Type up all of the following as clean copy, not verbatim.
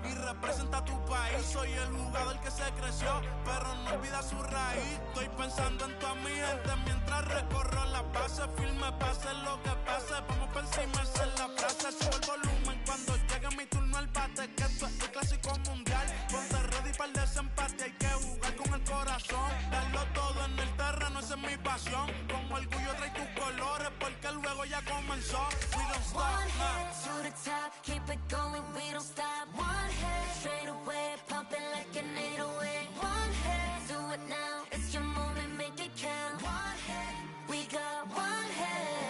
Y representa a tu país. Soy el jugador que se creció, pero no olvida su raíz. Estoy pensando en toda mi gente mientras recorro la base. Firme, pase lo que pase. Vamos por encima, esa es la frase. Subo el volumen cuando llegue mi turno al bate. Que esto es el clásico mundial. Ponte ready para el desempate. Hay que jugar con el corazón. Darlo todo en el terreno, esa es mi pasión. Con orgullo trae tus colores porque el juego ya comenzó. We don't stop. One head to the top, keep it going, we don't stop. One head straight away, pumping like an 808. One head, do it now, it's your moment, make it count. One head, we got one head.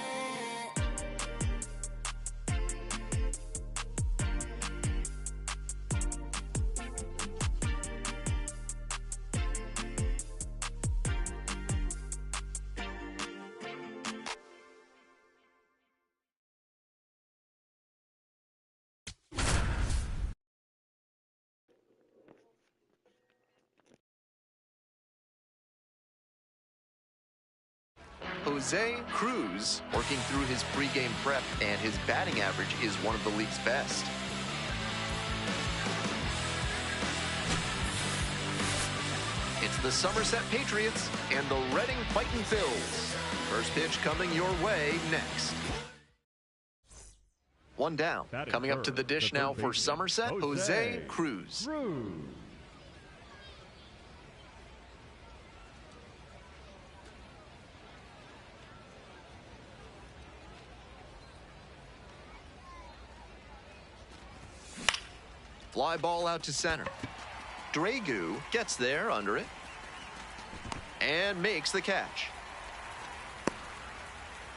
Jose Cruz working through his pregame prep, and his batting average is one of the league's best. It's the Somerset Patriots and the Reading Fightin' Phils. First pitch coming your way next. One down. Coming up to the dish now for Somerset, Jose Cruz. Fly ball out to center. Dragu gets there under it and makes the catch.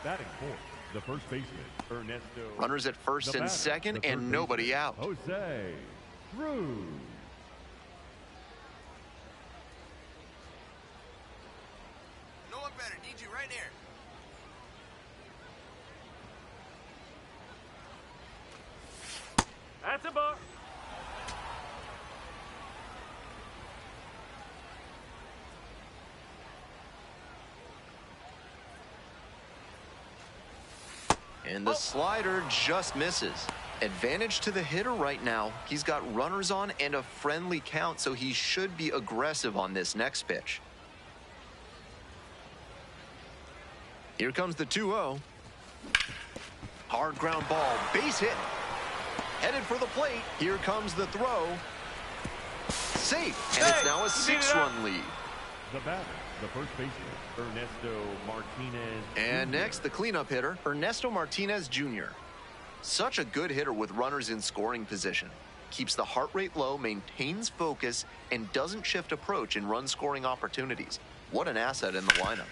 Batting fourth, the first baseman, Ernesto. Runners at first and second, and nobody out. Jose Cruz. No one better. Need you right here. That's a ball. And the slider just misses. Advantage to the hitter right now. He's got runners on and a friendly count, so he should be aggressive on this next pitch. Here comes the 2-0. Hard ground ball, base hit. Headed for the plate. Here comes the throw. Safe, and it's now a 6-run lead. The batter, the first baseman, Ernesto Martinez. And next, the cleanup hitter, Ernesto Martinez Jr. Such a good hitter with runners in scoring position. Keeps the heart rate low, maintains focus, and doesn't shift approach in run-scoring opportunities. What an asset in the lineup.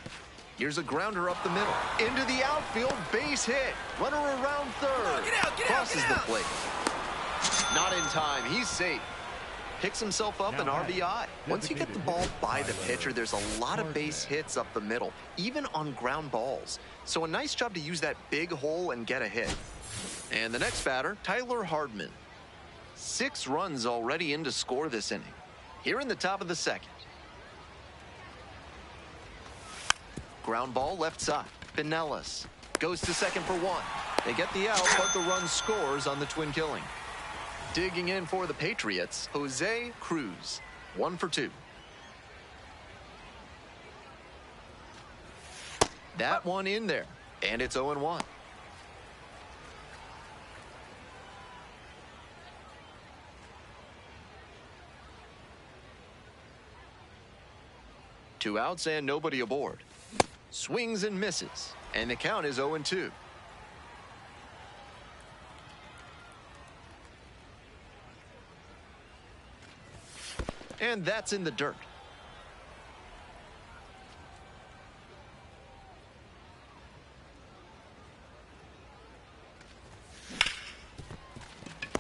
Here's a grounder up the middle. Into the outfield, base hit. Runner around third. Crosses the plate. Not in time, he's safe. Picks himself up an RBI. Once you get the ball by the pitcher, there's a lot of base hits up the middle, even on ground balls. So a nice job to use that big hole and get a hit. And the next batter, Tyler Hardman. 6 runs already in to score this inning. Here in the top of the second. Ground ball left side. Pinellas goes to second for 1. They get the out, but the run scores on the twin killing. Digging in for the Patriots, Jose Cruz. 1 for 2. That one in there, and it's 0-1. Two outs and nobody aboard. Swings and misses, and the count is 0-2. And that's in the dirt.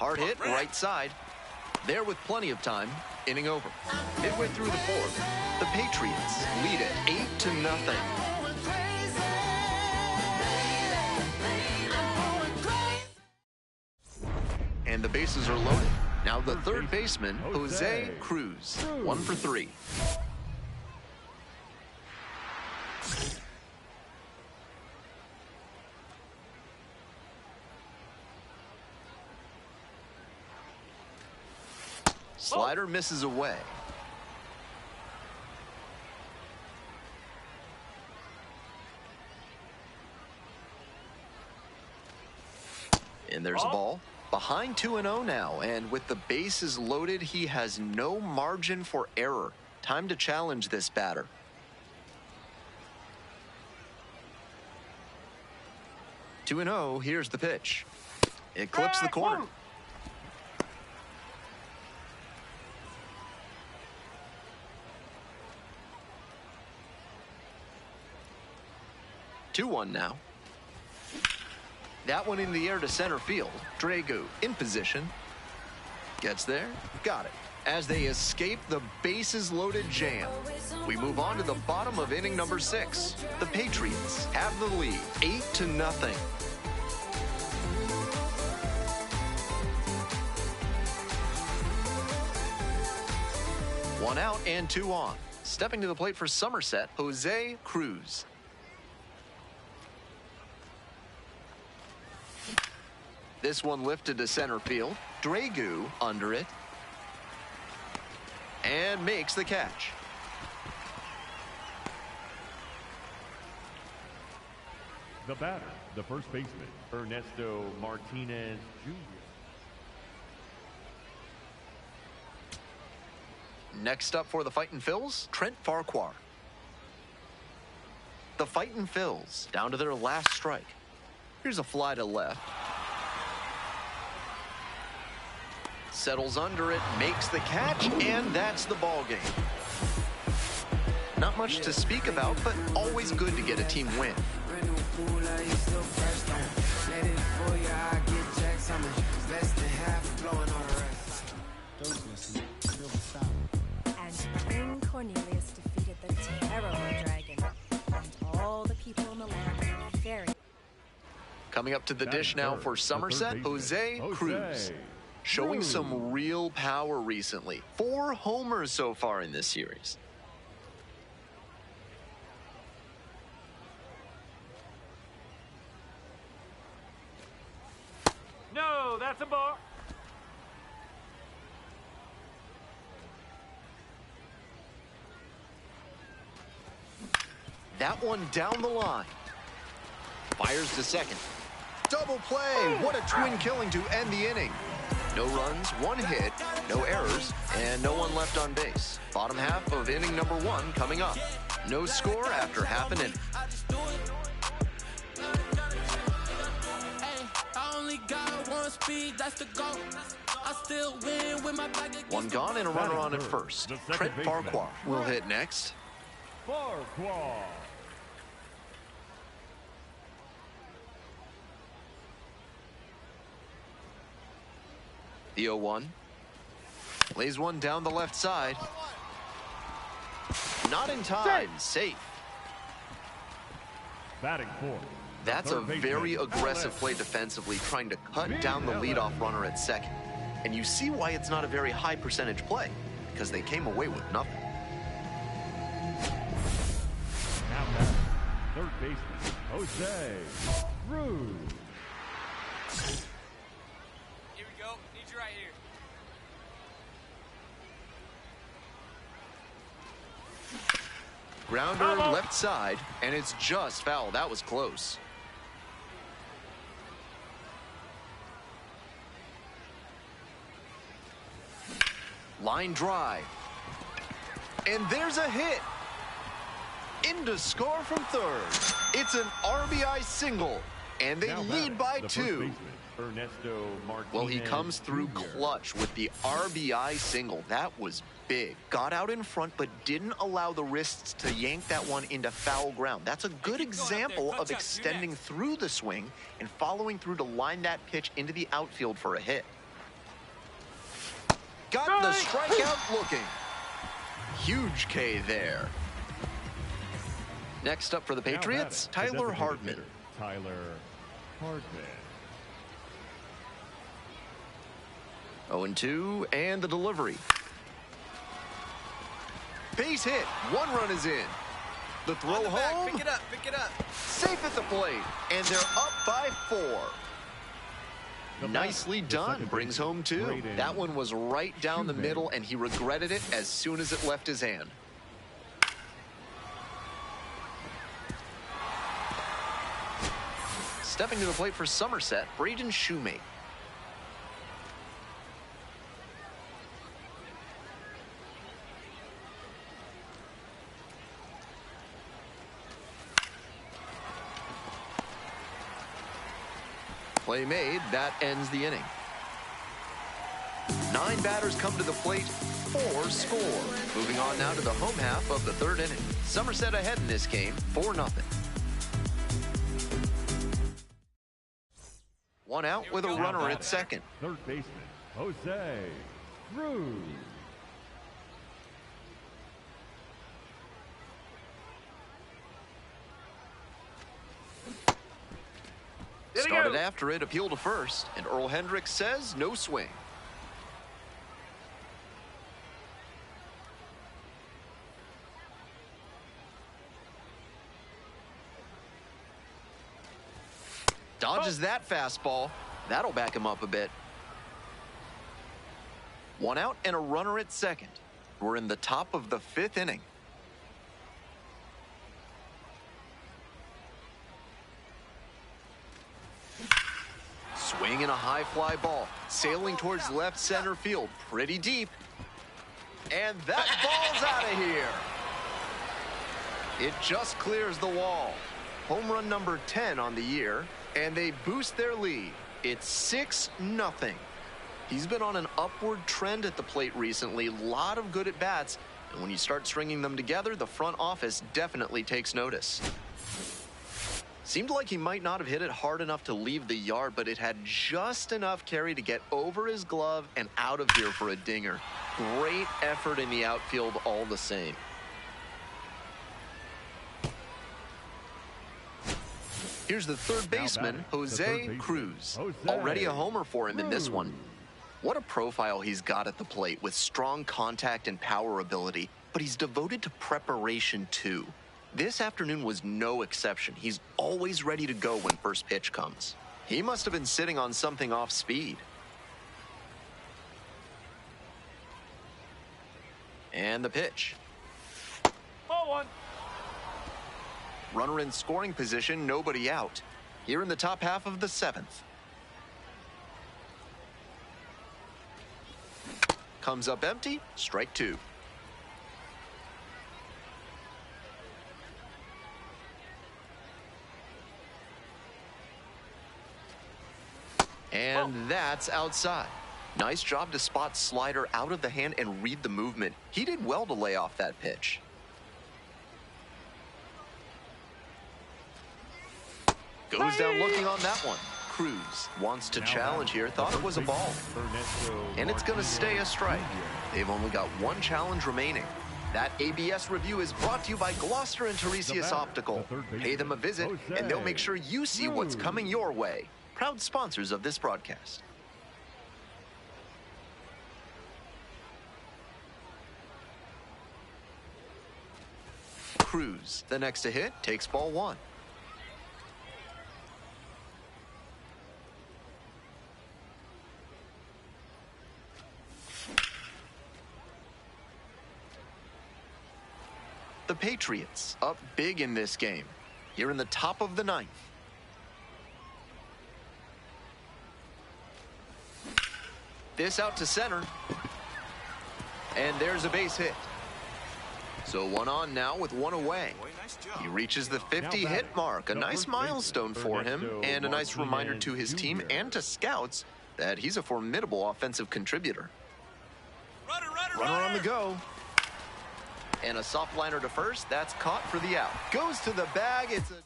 Hard hit, right side. There with plenty of time. Inning over. Midway through the fourth, the Patriots lead it 8-0. And the bases are loaded. Now the third baseman, Jose Cruz, 1 for 3. Slider misses away. And there's a ball. Behind 2-0 now, and with the bases loaded, he has no margin for error. Time to challenge this batter. Two and 0, here's the pitch. It clips the corner. 2-1 now. That one in the air to center field. Drago in position. Gets there. Got it. As they escape the bases-loaded jam, we move on to the bottom of inning number 6. The Patriots have the lead, 8-0. One out and 2 on. Stepping to the plate for Somerset, Jose Cruz. This one lifted to center field. Drago under it. And makes the catch. The batter, the first baseman, Ernesto Martinez Jr. Next up for the Fightin' Phils, Trent Farquhar. The Fightin' Phils down to their last strike. Here's a fly to left. Settles under it, makes the catch, and that's the ball game. Not much to speak about, but always good to get a team win. And King Cornelius defeated the terrible dragon, and all the people in the land were very. Coming up to the dish now for Somerset, Jose Cruz. Showing some real power recently. 4 homers so far in this series. No, that's a ball. That one down the line. Fires to second. Double play. What a twin killing to end the inning. No runs, 1 hit, no errors, and no one left on base. Bottom half of inning number 1 coming up. No score after half an inning. One gone and a runner on at first. Trent Farquhar will hit next. Farquhar. The 0-1. Lays one down the left side. Not in time. Safe. Batting fourth. That's a very aggressive play defensively, trying to cut down the leadoff runner at second. And you see why it's not a very high percentage play, because they came away with nothing. Now batting, third baseman, Jose Cruz. Here we go. Need you right here. Grounder left side, and it's just foul. That was close. Line drive. And there's a hit. In to score from third. It's an RBI single, and they lead by 2. Ernesto Martinez Well, he comes through Jr. clutch with the RBI single. That was big. Got out in front, but didn't allow the wrists to yank that one into foul ground. That's a good example of extending through the swing and following through to line that pitch into the outfield for a hit. Got the strikeout looking. Huge K there. Next up for the Patriots, Tyler Hardman. Tyler Hardman. 0-2, and the delivery. Base hit. One run is in. The throw home. Pick it up, pick it up. Safe at the plate, and they're up by 4. Nicely done. Brings home 2. That one was right down the middle, and he regretted it as soon as it left his hand. Stepping to the plate for Somerset, Braden Shoemate. Play made. That ends the inning. 9 batters come to the plate, 4 score. Moving on now to the home half of the 3rd inning. Somerset ahead in this game, 4-0. 1 out with a runner at second. Third baseman, Jose Cruz. Started after it, appeal to first, and Earl Hendricks says no swing. Dodges that fastball. That'll back him up a bit. 1 out and a runner at second. We're in the top of the 5th inning. Swing and a high fly ball. Sailing towards left center field. Pretty deep. And that ball's out of here. It just clears the wall. Home run number 10 on the year. And they boost their lead. It's 6-0. He's been on an upward trend at the plate recently. A lot of good at-bats. And when you start stringing them together, the front office definitely takes notice. Seemed like he might not have hit it hard enough to leave the yard, but it had just enough carry to get over his glove and out of here for a dinger. Great effort in the outfield all the same. Here's the third baseman, Jose Cruz. Already a homer for him in this one. What a profile he's got at the plate with strong contact and power ability, but he's devoted to preparation too. This afternoon was no exception. He's always ready to go when first pitch comes. He must have been sitting on something off speed. And the pitch. Ball 1. Runner in scoring position, nobody out. Here in the top half of the 7th. Comes up empty, strike 2. And that's outside. Nice job to spot slider out of the hand and read the movement. He did well to lay off that pitch. Goes down looking on that one. Cruz wants to challenge here. Thought it was a ball. And it's going to stay a strike. They've only got 1 challenge remaining. That ABS review is brought to you by Gloucester and Tiresias Optical. Pay them a visit, and they'll make sure you see what's coming your way. Proud sponsors of this broadcast. Cruz, the next to hit, takes ball 1. The Patriots up big in this game. Here in the top of the 9th. This out to center. And there's a base hit. So 1 on now with 1 away. He reaches the 50 hit mark. A nice milestone for him and a nice reminder to his team and to scouts that he's a formidable offensive contributor. Runner on the go. And a soft liner to first. That's caught for the out. Goes to the bag. It's a...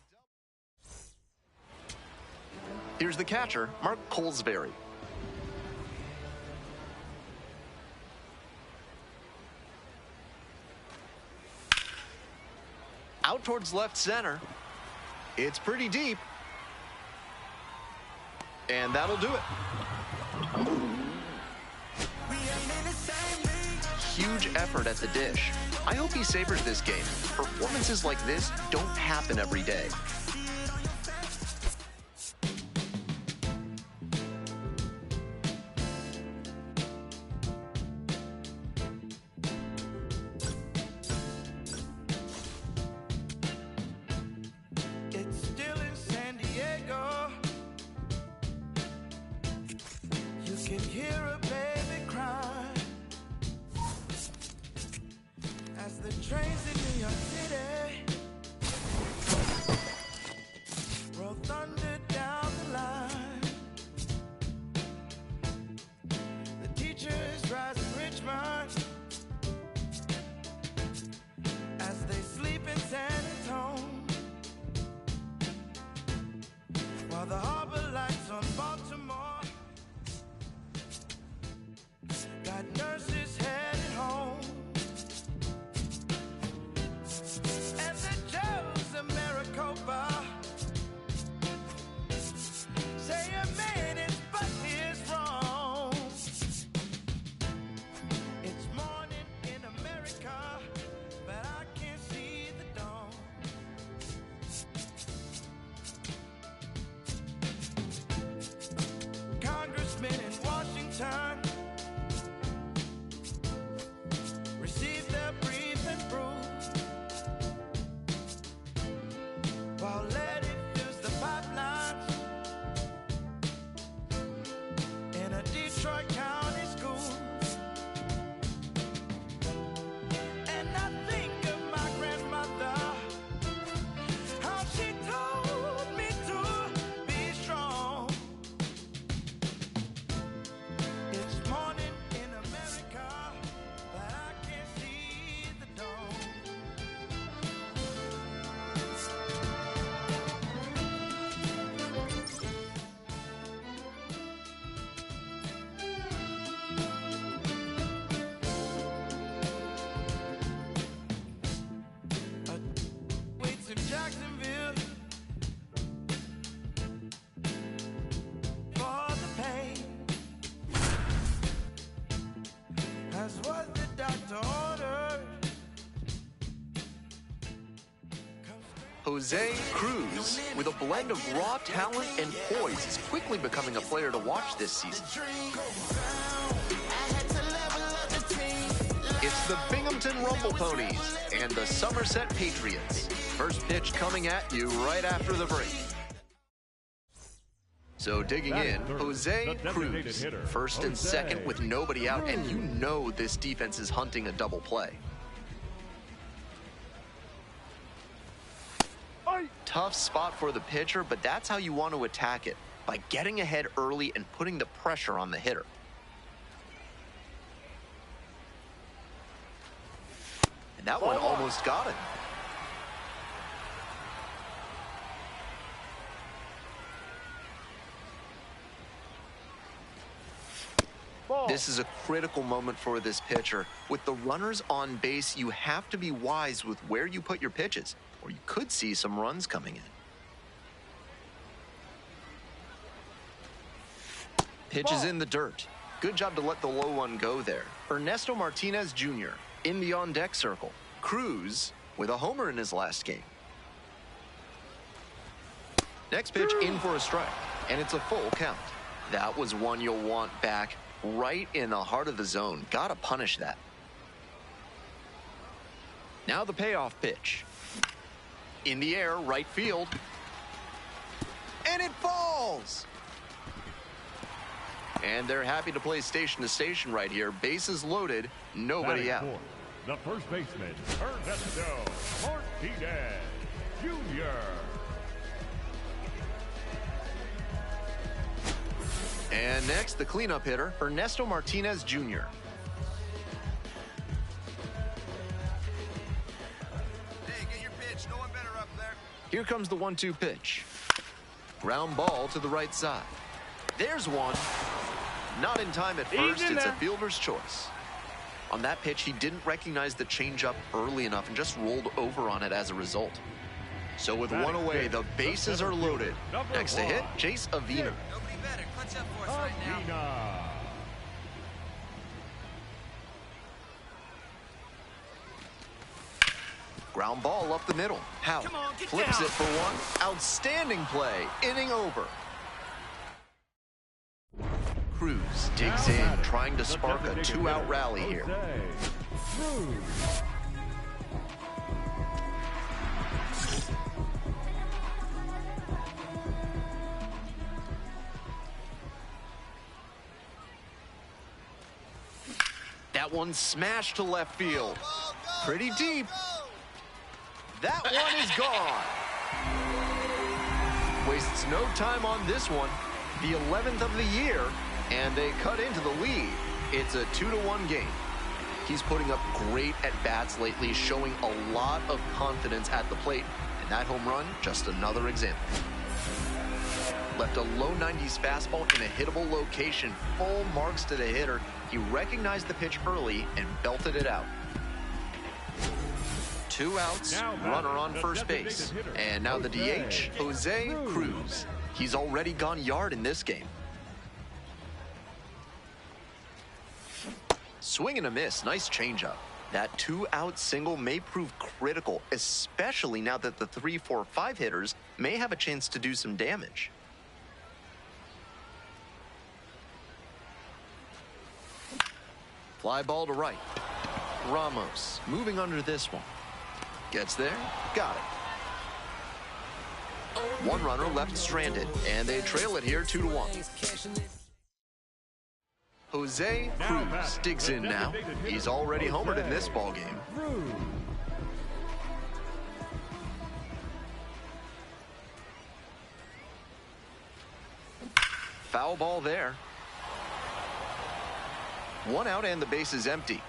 Here's the catcher, Mark Colesbury. Out towards left center. It's pretty deep. And that'll do it. Huge effort at the dish. I hope he savors this game. Performances like this don't happen every day. It's still in San Diego. You can hear a baby cry as the trains in New York City roll thunder down the line. The teachers rise in Richmond as they sleep in San Antonio, while the harbor lights on Baltimore got nurses headed home. And the Joes of Maricopa say a man is but his wrong. It's morning in America, but I can't see the dawn. Congressmen in Washington receive their brief and bruise, while lead fills the pipelines in a Detroit County school. And I think of my grandmother, how she told me to be strong. It's morning in America, but I can't see the dawn. Waits in Jacksonville for the pain. That's what the doctor ordered. Jose Cruz, with a blend of raw talent and poise, is quickly becoming a player to watch this season. It's the Binghamton Rumble Ponies and the Somerset Patriots. First pitch coming at you right after the break. So digging in, Jose Cruz, first and second with nobody out, and you know this defense is hunting a double play. Tough spot for the pitcher, but that's how you want to attack it, by getting ahead early and putting the pressure on the hitter. And that one almost got it. This is a critical moment for this pitcher. With the runners on base, you have to be wise with where you put your pitches, or you could see some runs coming in. Pitch is in the dirt. Good job to let the low one go there. Ernesto Martinez Jr. in the on-deck circle. Cruz with a homer in his last game. Next pitch in for a strike, and it's a full count. That was one you'll want back. Right in the heart of the zone. Gotta punish that. Now the payoff pitch. In the air, right field. And it falls! And they're happy to play station to station right here. Bases loaded, nobody out. The first baseman, Ernesto Martinez Jr. And next, the cleanup hitter, Ernesto Martinez Jr. Hey, get your pitch. No one better up there. Here comes the 1-2 pitch. Ground ball to the right side. There's one. Not in time at first. It's a fielder's choice. On that pitch, he didn't recognize the changeup early enough and just rolled over on it as a result. So with one away, the bases are loaded. Next to hit, Jace Avina. Nobody better. Clutch up for us right now. Ground ball up the middle. Howe Come on, get flips down. it for one. Outstanding play. Inning over. Cruz digs in, trying to spark a two-out rally here. That one smashed to left field. Pretty deep. That one is gone. Wastes no time on this one. The 11th of the year, and they cut into the lead. It's a 2-1 game. He's putting up great at-bats lately, showing a lot of confidence at the plate. And that home run, just another example. Left a low 90s fastball in a hittable location. Full marks to the hitter. He recognized the pitch early and belted it out. 2 outs, runner on first base. And now the DH, Jose Cruz. He's already gone yard in this game. Swing and a miss, nice changeup. That 2-out single may prove critical, especially now that the 3, 4, 5 hitters may have a chance to do some damage. Fly ball to right. Ramos moving under this one. Gets there, got it. One runner left stranded, and they trail it here 2-1. Jose Cruz digs in now. He's already homered in this ballgame. Foul ball there. 1 out and the base is empty.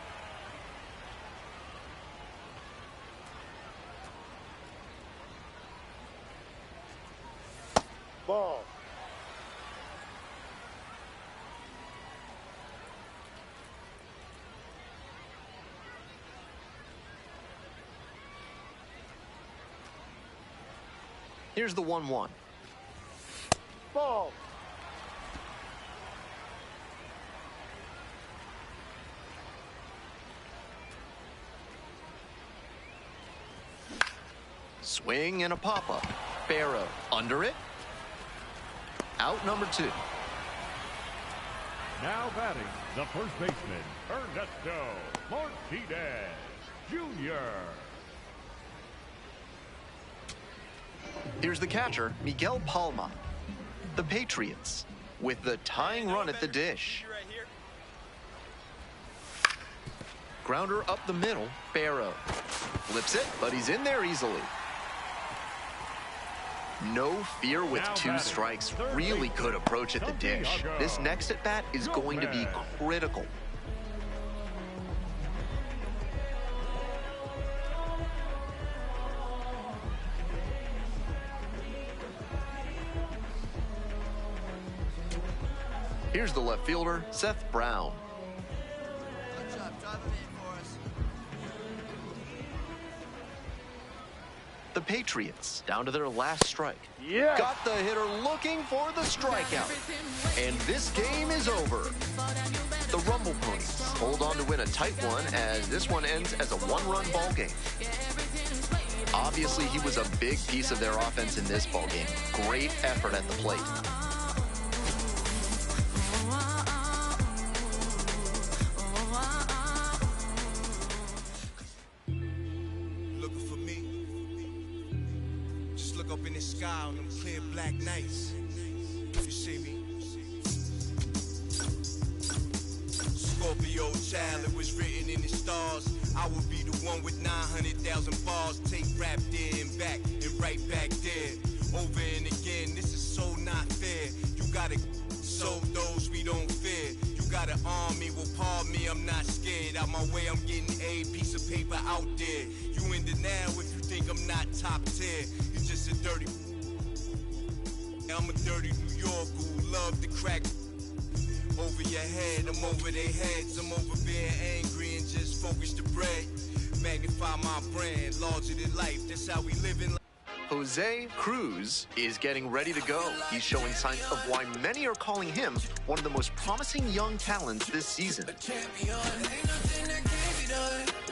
Ball. Here's the 1-1. Ball. Swing and a pop-up. Barrow under it. Out number 2. Now batting, the first baseman, Ernesto Martinez Jr. Here's the catcher, Miguel Palma. The Patriots with the tying run at the dish. Right here. Grounder up the middle, Barrow. Flips it, but he's in there easily. No fear with 2 strikes. Really good approach at the dish. This next at-bat is going to be critical. Here's the left fielder, Seth Brown. Good job. Drive him in for us. The Patriots down to their last strike. Yeah. Got the hitter looking for the strikeout. And this game is over. The Rumble Ponies hold on to win a tight one as this one ends as a 1-run ball game. Obviously, he was a big piece of their offense in this ball game. Great effort at the plate. Looking for me. Just look up in the sky on them clear black nights. You see me? Scorpio child, it was written in the stars. I would be the one with 900,000 bars. Take rap there and back and right back there. Over and again, this is so not fair. You gotta show those we don't fear. You gotta arm me, well pardon me, I'm not scared. Out my way, I'm getting a piece of paper out there. You in denial if you think I'm not top tier. You just a dirty. I'm a dirty New Yorker who love to crack. over your head, I'm over their heads. I'm over being angry and just focus the bread. Magnify my brand, larger than life. That's how we live in life. Jose Cruz is getting ready to go. He's showing signs of why many are calling him one of the most promising young talents this season.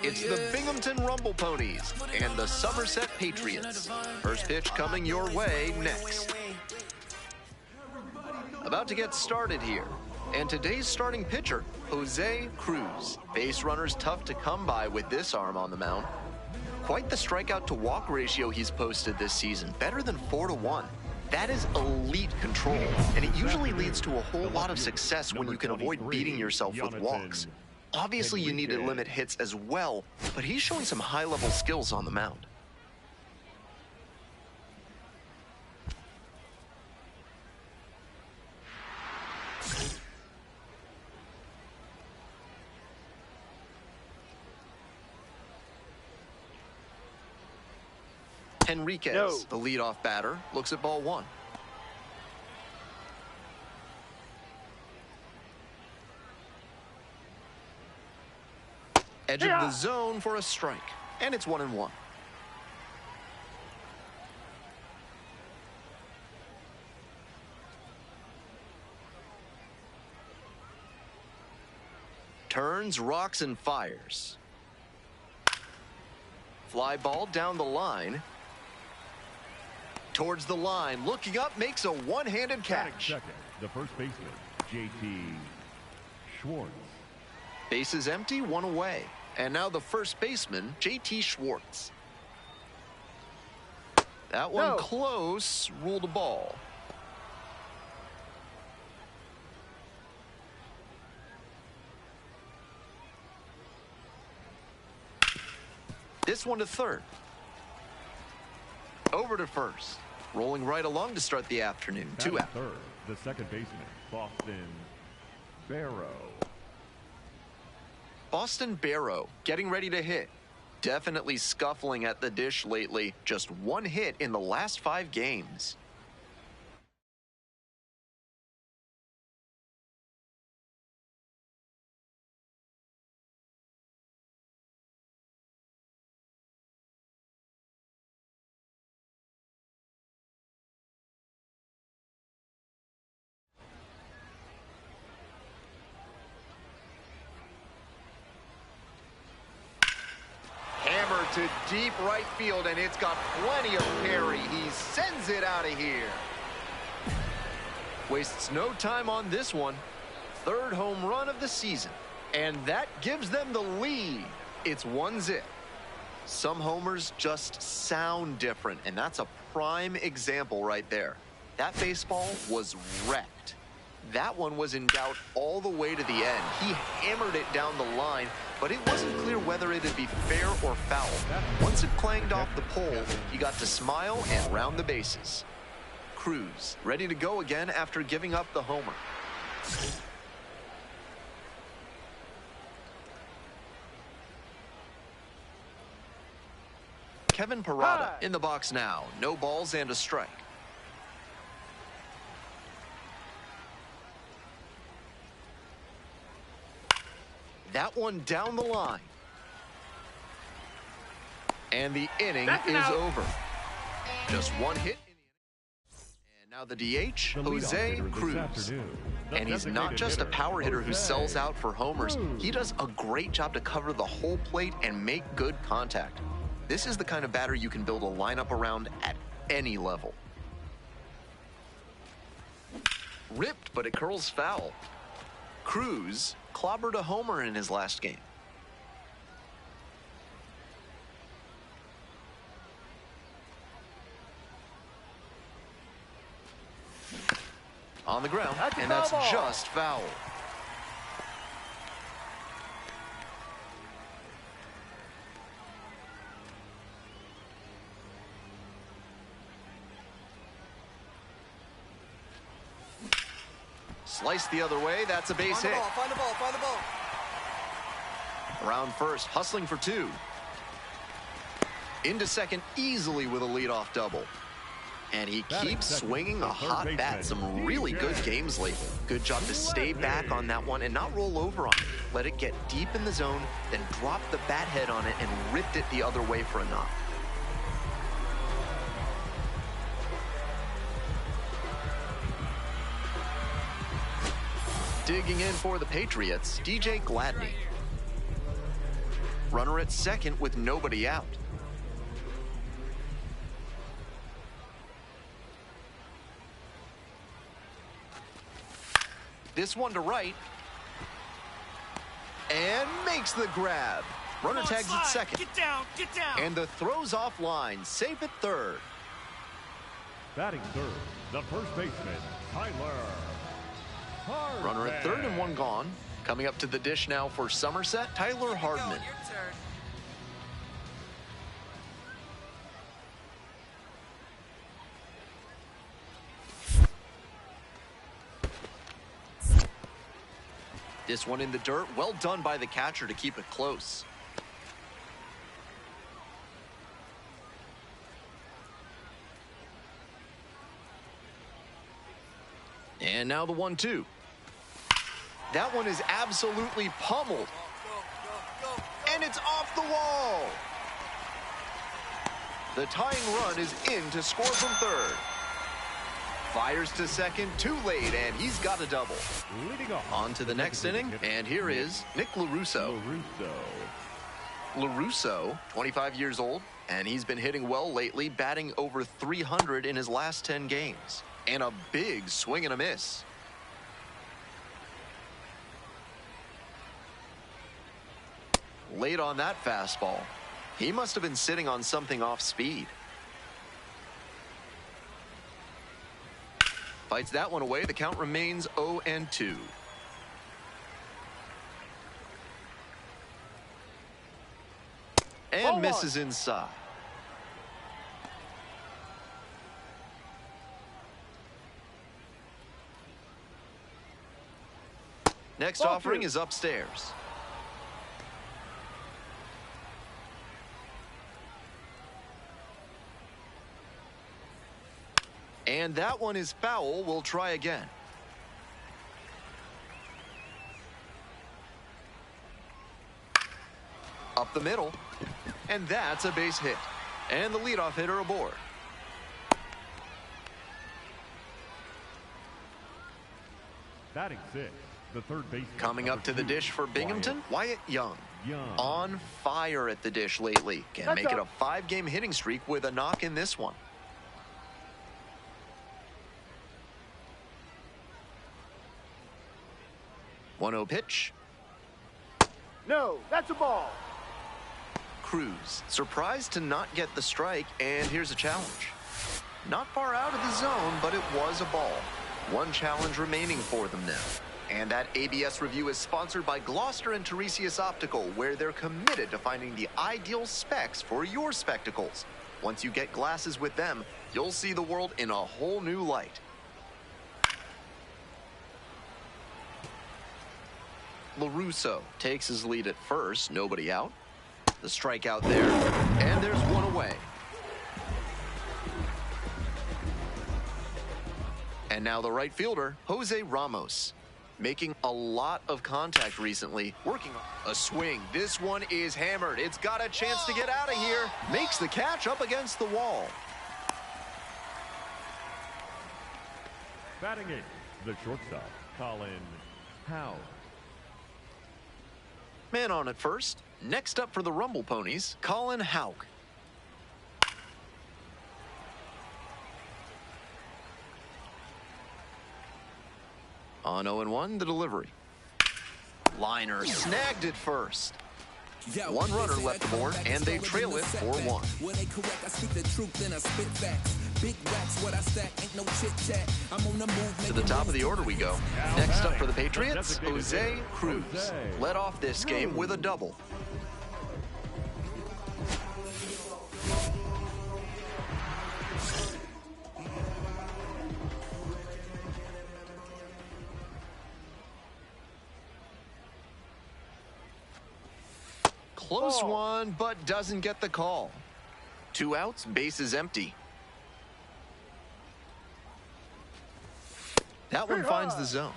It's the Binghamton Rumble Ponies and the Somerset Patriots. First pitch coming your way next. About to get started here. And today's starting pitcher, Jose Cruz. Base runners tough to come by with this arm on the mound. Quite the strikeout to walk ratio he's posted this season, better than 4-1. That is elite control, and it usually leads to a whole lot of success when you can avoid beating yourself with walks. Obviously, you need to limit hits as well, but he's showing some high-level skills on the mound. Henriquez, the leadoff batter, looks at ball one. Edge of the zone for a strike, and it's 1-1. Turns, rocks, and fires. Fly ball down the line. Towards the line, looking up, makes a one-handed catch. Second, the first baseman, J.T. Schwartz. Bases empty, one away. And now the first baseman, J.T. Schwartz. That one close, ruled a ball. This one to third. Over to first. Rolling right along to start the afternoon. Two out. Third, the second baseman, Boston Barrow. Boston Barrow getting ready to hit. Definitely scuffling at the dish lately. Just one hit in the last 5 games. To deep right field, and it's got plenty of carry. He sends it out of here. Wastes no time on this one. Third home run of the season, and that gives them the lead. It's 1-0. Some homers just sound different, and that's a prime example right there. That baseball was wrecked. That one was in doubt all the way to the end. He hammered it down the line, but it wasn't clear whether it'd be fair or foul. Once it clanged off the pole, he got to smile and round the bases. Cruz ready to go again after giving up the homer. Kevin Parada in the box now. No balls and a strike. That one down the line. And the inning is over. Just one hit in the inning. And now the DH, Jose Cruz. And he's not just a power hitter who sells out for homers. He does a great job to cover the whole plate and make good contact. This is the kind of batter you can build a lineup around at any level. Ripped, but it curls foul. Cruz clobbered a homer in his last game. On the ground, and that's just foul. Slice the other way, that's a base hit. Find the ball, find the ball. Around first, hustling for 2. Into second easily with a leadoff double. And he keeps swinging a hot bat. Some really good games lately. Good job to stay back on that one and not roll over on it. Let it get deep in the zone, then drop the bat head on it and ripped it the other way for a knock. Digging in for the Patriots, DJ Gladney. Runner at second with nobody out. This one to right. And makes the grab. Runner tags at second. Get down, get down. And the throw's offline, safe at third. Batting third, the first baseman, Tyler Hardman. Runner at third and one gone. Coming up to the dish now for Somerset, Tyler Hardman. Your turn. This one in the dirt. Well done by the catcher to keep it close. And now the 1-2. That one is absolutely pummeled. And it's off the wall. The tying run is in to score from third. Fires to second, too late, and he's got a double. Leading off. On to the next inning, and here is Nick LaRusso. LaRusso, 25 years old, and he's been hitting well lately, batting over 300 in his last 10 games. And a big swing and a miss. Late on that fastball. He must have been sitting on something off speed. Fights that one away. The count remains 0-2. And misses inside. Next offering is upstairs. And that one is foul. We'll try again. Up the middle. And that's a base hit. And the leadoff hitter aboard. Batting sixth, the third baseman. Coming up to the dish for Binghamton, Wyatt Young. Young. On fire at the dish lately. Can make it a 5-game hitting streak with a knock in this one. One-0 pitch. No, that's a ball. Cruz, surprised to not get the strike, and here's a challenge. Not far out of the zone, but it was a ball. One challenge remaining for them now. And that ABS review is sponsored by Gloucester and Tiresias Optical, where they're committed to finding the ideal specs for your spectacles. Once you get glasses with them, you'll see the world in a whole new light. LaRusso takes his lead at first, nobody out. The strikeout there, and there's one away. And now the right fielder, Jose Ramos, making a lot of contact recently, working on a swing. This one is hammered. It's got a chance to get out of here. Makes the catch up against the wall. Batting eighth, the shortstop, Colin Howe. Man on at first. Next up for the Rumble Ponies, Colin Houck. On 0-1, the delivery. Liner snagged it first. One runner left aboard, and they trail it 4-1. When they correct, I speak the truth, then I spit facts. Big racks, what I stack, ain't no chit chat. I'm on the move. To the top of the order we go. Next up for the Patriots, Jose Cruz. Led off this game with a double. Close one, but doesn't get the call. 2 outs, base is empty. That one finds the zone.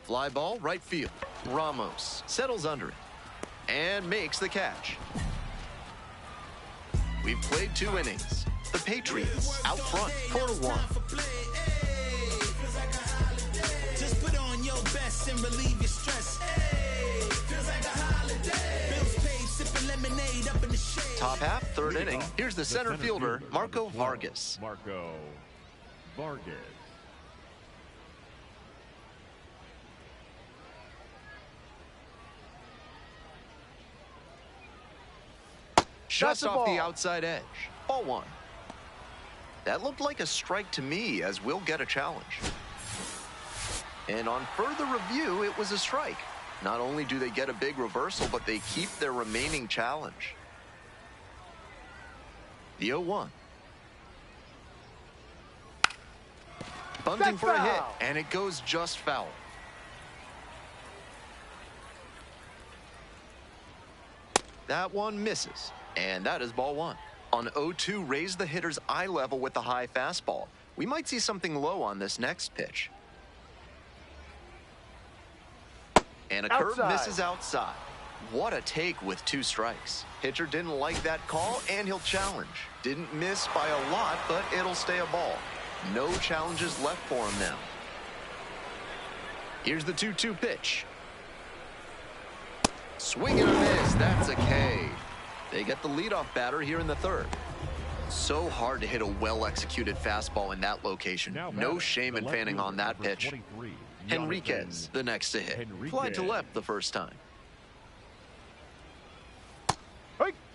Fly ball, right field. Ramos settles under it and makes the catch. We've played 2 innings. The Patriots out front, 4-1. Just put on your best and relieve your stress. Feels like a holiday. Bills paid, sipping lemonade up in the shade. Top half, 3rd inning. Here's the center fielder, Marco Vargas. Marco Vargas. Just off the outside edge. Ball 1. That looked like a strike to me, as we'll get a challenge. And on further review, it was a strike. Not only do they get a big reversal, but they keep their remaining challenge. The 0-1. Bunting for a hit, and it goes just foul. That one misses, and that is ball 1. On 0-2, raise the hitter's eye level with the high fastball. We might see something low on this next pitch. And a curve misses outside. What a take with 2 strikes. Pitcher didn't like that call, and he'll challenge. Didn't miss by a lot, but it'll stay a ball. No challenges left for him now. Here's the 2-2 pitch. Swing and a miss. That's a K. They get the leadoff batter here in the 3rd. So hard to hit a well-executed fastball in that location. No shame in fanning on that pitch. Henriquez, the next to hit. Fly to left the first time.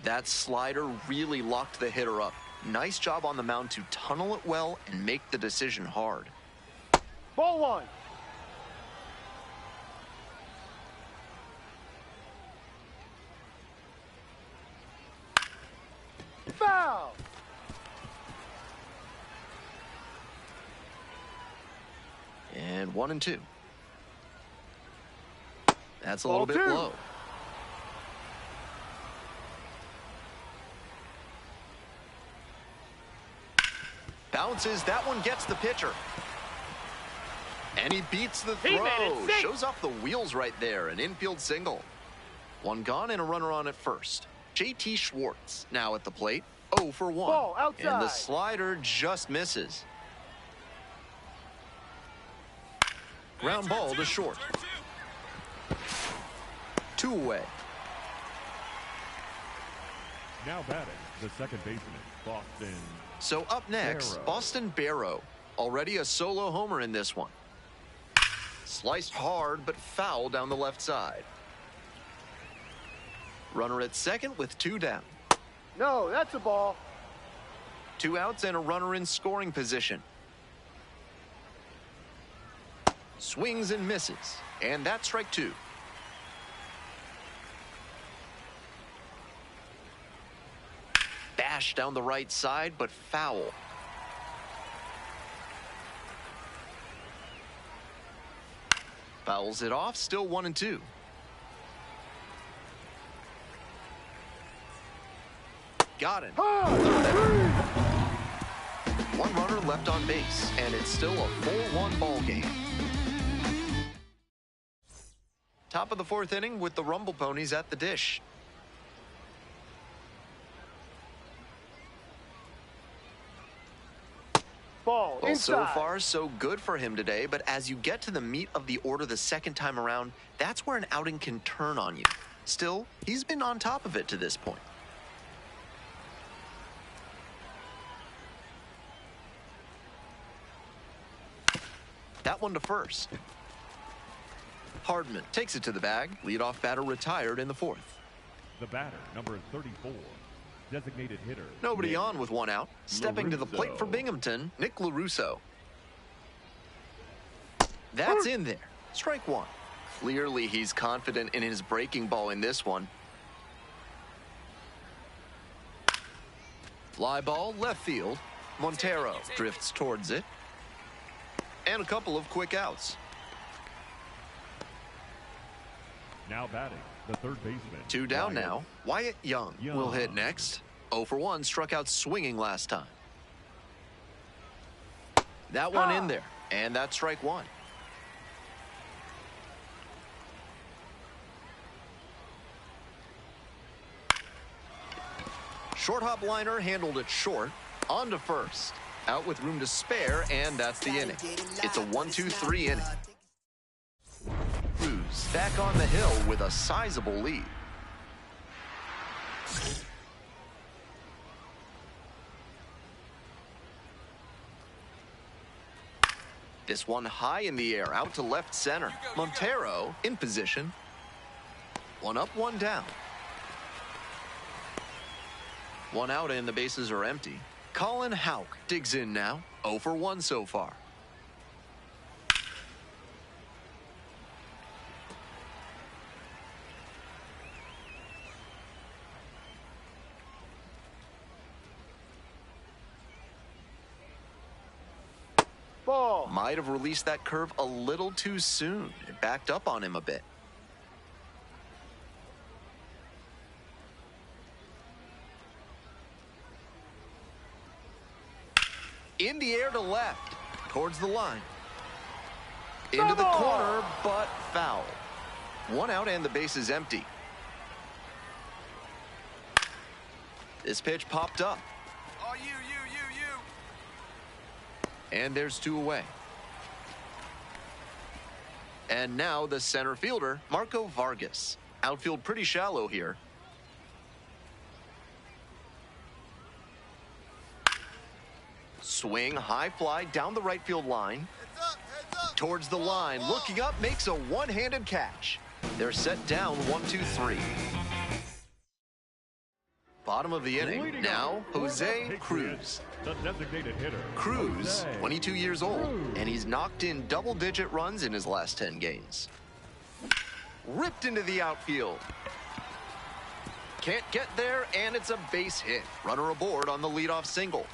That slider really locked the hitter up. Nice job on the mound to tunnel it well and make the decision hard. Ball 1. Foul. And 1-2. That's a little bit low. Bounces. That one gets the pitcher. And he beats the throw. Shows off the wheels right there. An infield single. 1 gone and a runner on at first. JT Schwartz now at the plate. 0 for 1. Ball outside. And the slider just misses. Ground ball to short. 2 away. Now batting, the second baseman, Boston. So up next, Barrow. Boston Barrow. Already a solo homer in this one. Sliced hard, but foul down the left side. Runner at second with 2 down. No, that's a ball. 2 outs and a runner in scoring position. Swings and misses. And that's strike 2. Bash down the right side, but foul. Fouls it off, still 1-2. Got it. 1 runner left on base, and it's still a 4-1 ball game. Top of the 4th inning with the Rumble Ponies at the dish. Ball Well, inside. so far, so good for him today, but as you get to the meat of the order the second time around, that's where an outing can turn on you. Still, he's been on top of it to this point. That one to first. Hardman takes it to the bag. Leadoff batter retired in the 4th. The batter, number 34, designated hitter. Nobody on with 1 out. Stepping to the plate for Binghamton, Nick LaRusso. That's in there. Strike 1. Clearly, he's confident in his breaking ball in this one. Fly ball, left field. Montero drifts towards it. And a couple of quick outs. Now batting, the third baseman. 2 down now. Wyatt Young will hit next. 0 for 1, struck out swinging last time. That one in there, and that's strike 1. Short hop liner handled it short. On to first. Out with room to spare, and that's the inning. It's a 1-2-3 inning. Cruz back on the hill with a sizable lead. This one high in the air, out to left center. Montero in position. 1 up, 1 down. 1 out and the bases are empty. Colin Houck digs in now. 0 for 1 so far. Ball. Might have released that curve a little too soon. It backed up on him a bit. In the air to left, towards the line. Into the corner, but foul. 1 out and the base is empty. This pitch popped up. Oh, you. And there's 2 away. And now the center fielder, Marco Vargas. Outfield pretty shallow here. Swing, high fly down the right field line. Heads up. Towards the line, looking up, makes a one-handed catch. They're set down 1-2-3. Bottom of the inning. Now, Jose Cruz. The designated hitter. Cruz, 22 years old, and he's knocked in double-digit runs in his last 10 games. Ripped into the outfield. Can't get there, and it's a base hit. Runner aboard on the leadoff single.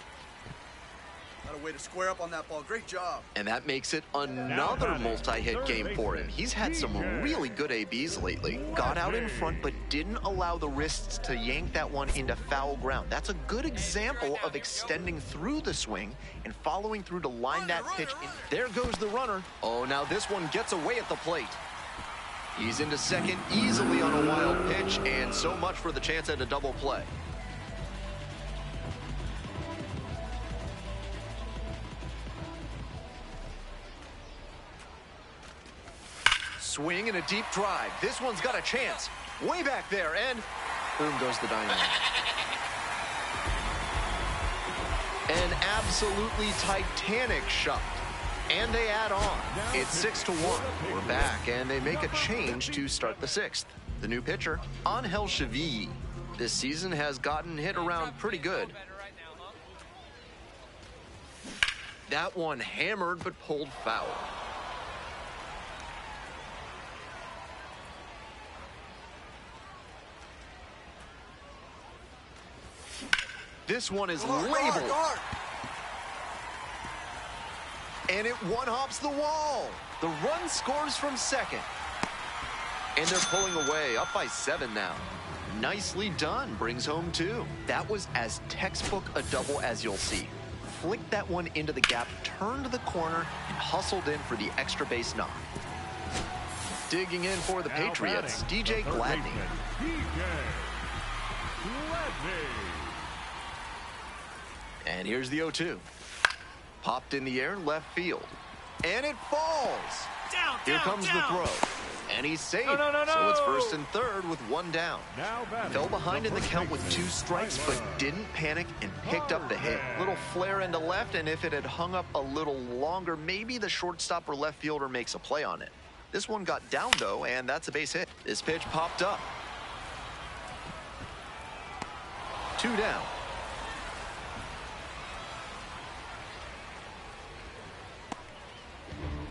Got a way to square up on that ball. Great job. And that makes it another multi-hit game for him. He's had some really good ABs lately. Got out in front, but didn't allow the wrists to yank that one into foul ground. That's a good example of extending through the swing and following through to line that pitch in. There goes the runner. Oh, now this one gets away at the plate. He's into second easily on a wild pitch, and so much for the chance at a double play. Swing and a deep drive. This one's got a chance. Way back there, and boom goes the dynamo. An absolutely titanic shot. And they add on. It's 6-1. We're back, and they make a change to start the 6th. The new pitcher, Angel Chevy. This season has gotten hit around pretty good. That one hammered but pulled foul. This one is labeled. And it one-hops the wall. The run scores from second. And they're pulling away, up by 7 now. Nicely done, brings home 2. That was as textbook a double as you'll see. Flicked that one into the gap, turned the corner, and hustled in for the extra base knock. Digging in for the Patriots, DJ Gladney. And here's the 0-2. Popped in the air, left field. And it falls. Here comes the throw. And he's safe. So it's first and third with 1 down. Fell behind in the count with 2 strikes, but didn't panic and picked up the hit. Little flare into left, and if it had hung up a little longer, maybe the shortstop or left fielder makes a play on it. This one got down, though, and that's a base hit. This pitch popped up. 2 down.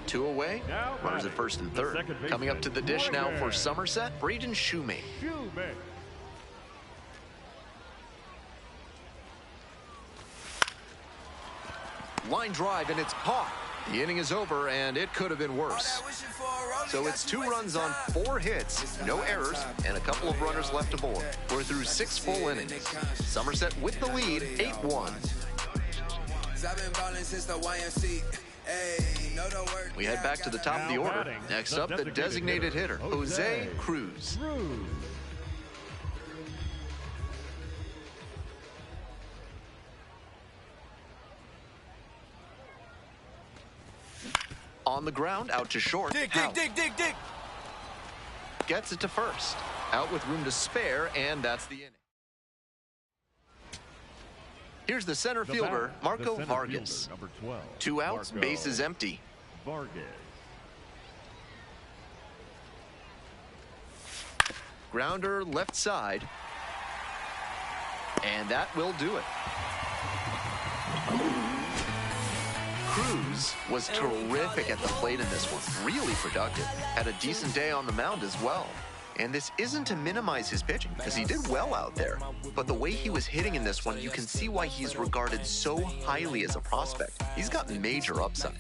Two away. Runners at first and third. Coming up to the dish now for Somerset, Braden Shoemake. Line drive, and it's caught. The inning is over, and it could have been worse. So it's 2 runs on 4 hits, no errors, and a couple of runners left aboard. We're through 6 full innings. Somerset with the lead, 8-1. We head back to the top of the order. Next up, the designated hitter, Jose Cruz. On the ground, out to short. Dig. Gets it to first. Out with room to spare, and that's the inning. Here's the center fielder, Marco Vargas. Number 12, 2 outs, Marco bases empty. Vargas. Grounder left side. And that will do it. Cruz was terrific at the plate in this one. Really productive. Had a decent day on the mound as well. And this isn't to minimize his pitching, because he did well out there. But the way he was hitting in this one, you can see why he's regarded so highly as a prospect. He's got major upside.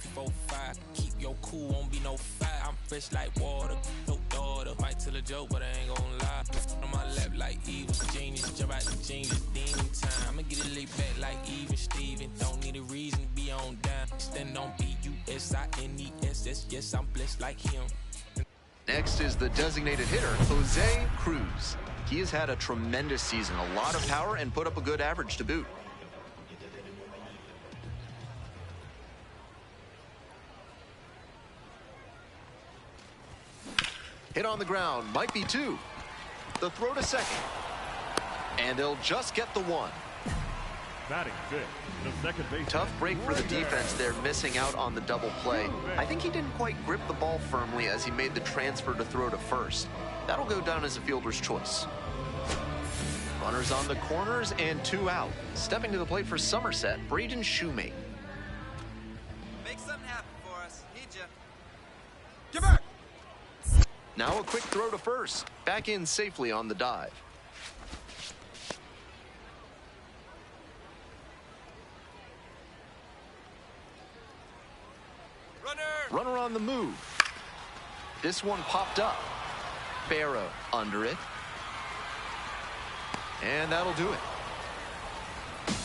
Keep your cool, won't be no fight. I'm fresh like water, no daughter. Might tell a joke, but I ain't gonna lie. On my lap like evil genius, jump out the genius, demon time. I'ma get it laid back like even Steven. Don't need a reason to be on down. Stand on B-U-S-I-N-E-S-S. Yes, I'm blessed like him. Next is the designated hitter, Jose Cruz. He has had a tremendous season, a lot of power, and put up a good average to boot. Hit on the ground, might be 2. The throw to second. And they'll just get the 1. Batting fifth, the second base. Tough break for the defense there, missing out on the double play. I think he didn't quite grip the ball firmly as he made the transfer to throw to first. That'll go down as a fielder's choice. Runners on the corners and 2 out. Stepping to the plate for Somerset, Braden Shoemate. Make something happen for us. Need ya. Get back! Now a quick throw to first. Back in safely on the dive. Runner on the move. This one popped up. Barrow under it. And that'll do it.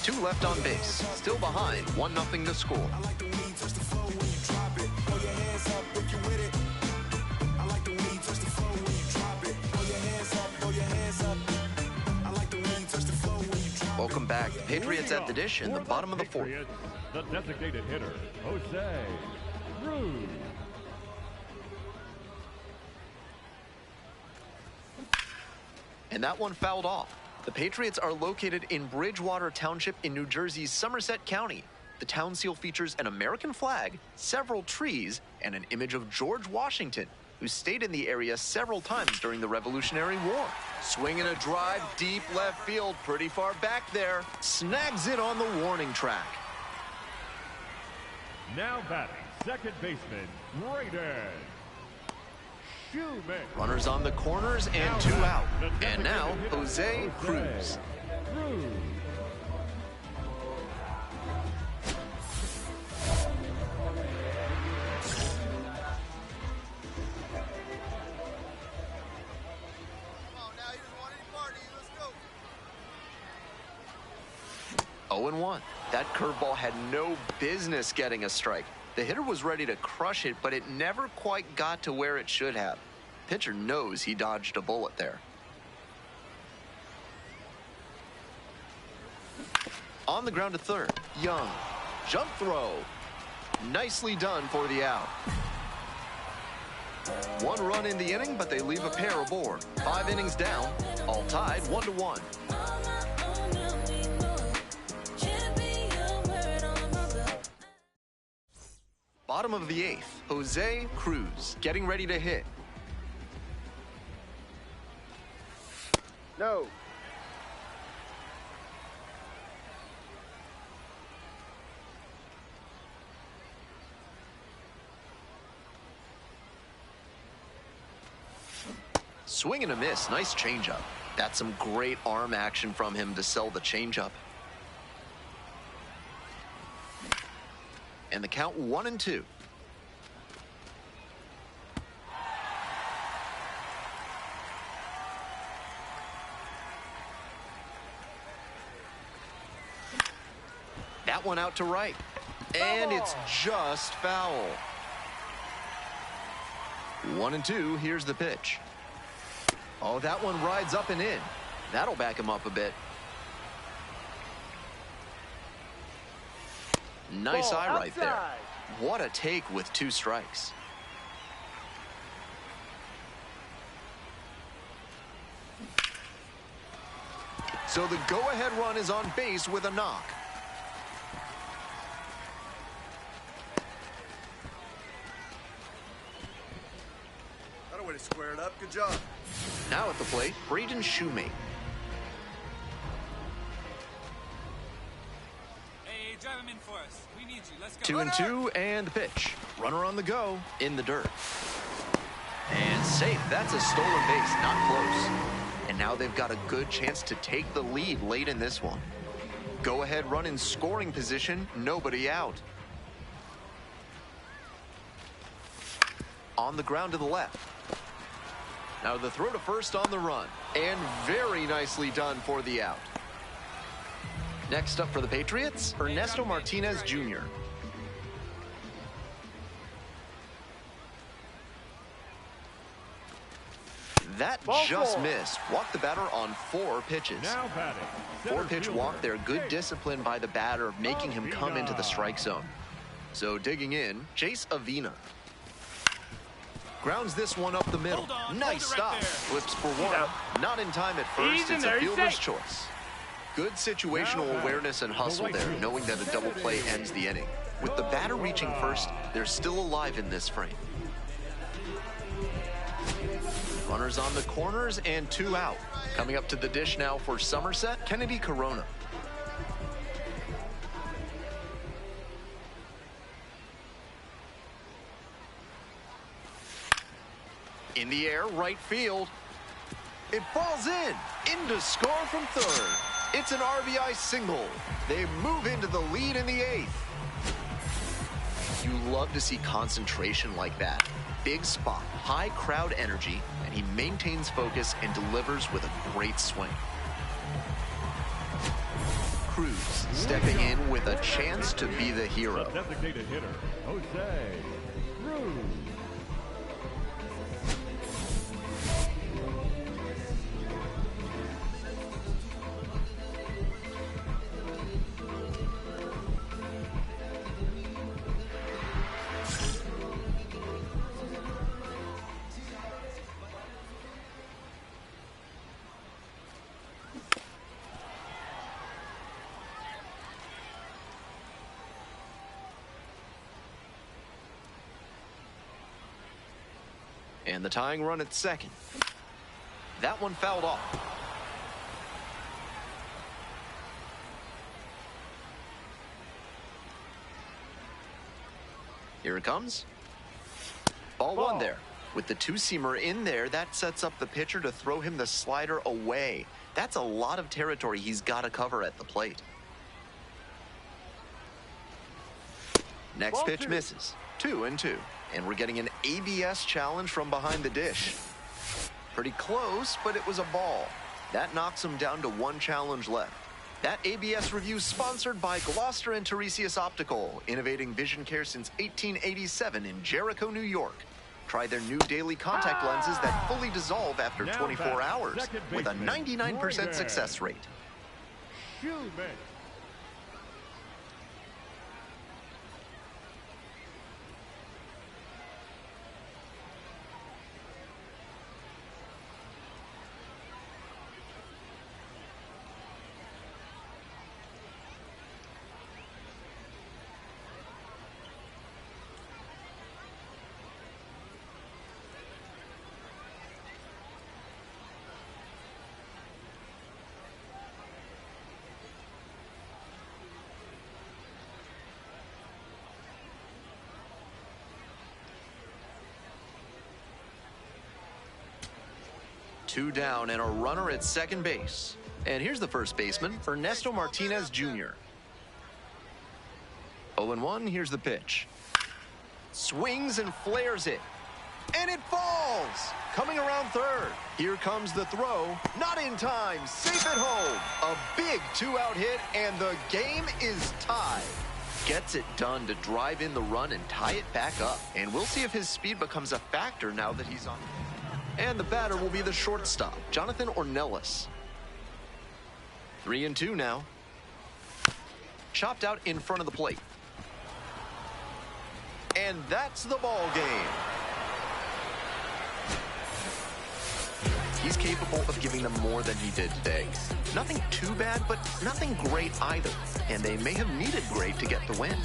2 left on base. Still behind. 1-0 to score. Welcome back. The Patriots at the dish in the bottom of the 4th. The designated hitter, Jose Cruz. And that one fouled off. The Patriots are located in Bridgewater Township in New Jersey's Somerset County. The town seal features an American flag, several trees, and an image of George Washington, who stayed in the area several times during the Revolutionary War. Swinging a drive deep left field, pretty far back there. Snags it on the warning track. Now batting, second baseman, Braden Shoemate. Runners on the corners and 2 out. And now, Jose Cruz. Oh, 0-1. That curveball had no business getting a strike. The hitter was ready to crush it, but it never quite got to where it should have. Pitcher knows he dodged a bullet there. On the ground to third, Young. Jump throw. Nicely done for the out. 1 run in the inning, but they leave a pair aboard. 5 innings down, all tied 1-1. Bottom of the 8th, Jose Cruz getting ready to hit. No. Swing and a miss, nice changeup. That's some great arm action from him to sell the changeup. And the count 1-2. That one out to right. And it's just foul. 1-2, here's the pitch. Oh, that one rides up and in. That'll back him up a bit. Nice eye right there. What a take with 2 strikes. So the go-ahead run is on base with a knock. Got a way to square it up. Good job. Now at the plate, Braden Shoemate. Hey, drive him in for us. We need you. Let's go. 2-2 and the pitch. Runner on the go in the dirt. And safe. That's a stolen base, not close. And now they've got a good chance to take the lead late in this one. Go ahead run in scoring position, nobody out. On the ground to the left. Now the throw to first on the run. And very nicely done for the out. Next up for the Patriots, Ernesto Martinez Jr. That just missed. Walked the batter on 4 pitches. Now batting. 4-pitch walk there. Good discipline by the batter, making him come into the strike zone. So digging in, Chase Avina. Grounds this one up the middle. Nice stop. Flips for 1. Not in time at first. It's a fielder's choice. Good situational awareness and hustle there, knowing that a double play ends the inning. With the batter reaching first, they're still alive in this frame. Runners on the corners and 2 out. Coming up to the dish now for Somerset, Kennedy Corona. In the air, right field. It falls in. Into score from third. It's an RBI single. They move into the lead in the 8th. You love to see concentration like that. Big spot, high crowd energy, and he maintains focus and delivers with a great swing. Cruz stepping in with a chance to be the hero. The designated hitter, Jose Cruz. And the tying run at second. That one fouled off. Here it comes. Ball 1 there. With the 2-seamer in there, that sets up the pitcher to throw him the slider away. That's a lot of territory he's got to cover at the plate. Next pitch misses. 2-2. And we're getting an ABS challenge from behind the dish. Pretty close, but it was a ball. That knocks him down to 1 challenge left. That ABS review sponsored by Gloucester and Tiresias Optical, innovating vision care since 1887 in Jericho, New York. Try their new daily contact lenses that fully dissolve after 24 hours with a 99% success rate. Shoemate. Two down and a runner at second base. And here's the first baseman, Ernesto Martinez Jr. 0-1, here's the pitch. Swings and flares it. And it falls! Coming around third. Here comes the throw. Not in time. Safe at home. A big 2-out hit, and the game is tied. Gets it done to drive in the run and tie it back up. And we'll see if his speed becomes a factor now that he's on. And the batter will be the shortstop, Jonathan Ornelas. 3-2 now. Chopped out in front of the plate. And that's the ball game. He's capable of giving them more than he did today. Nothing too bad, but nothing great either. And they may have needed great to get the win.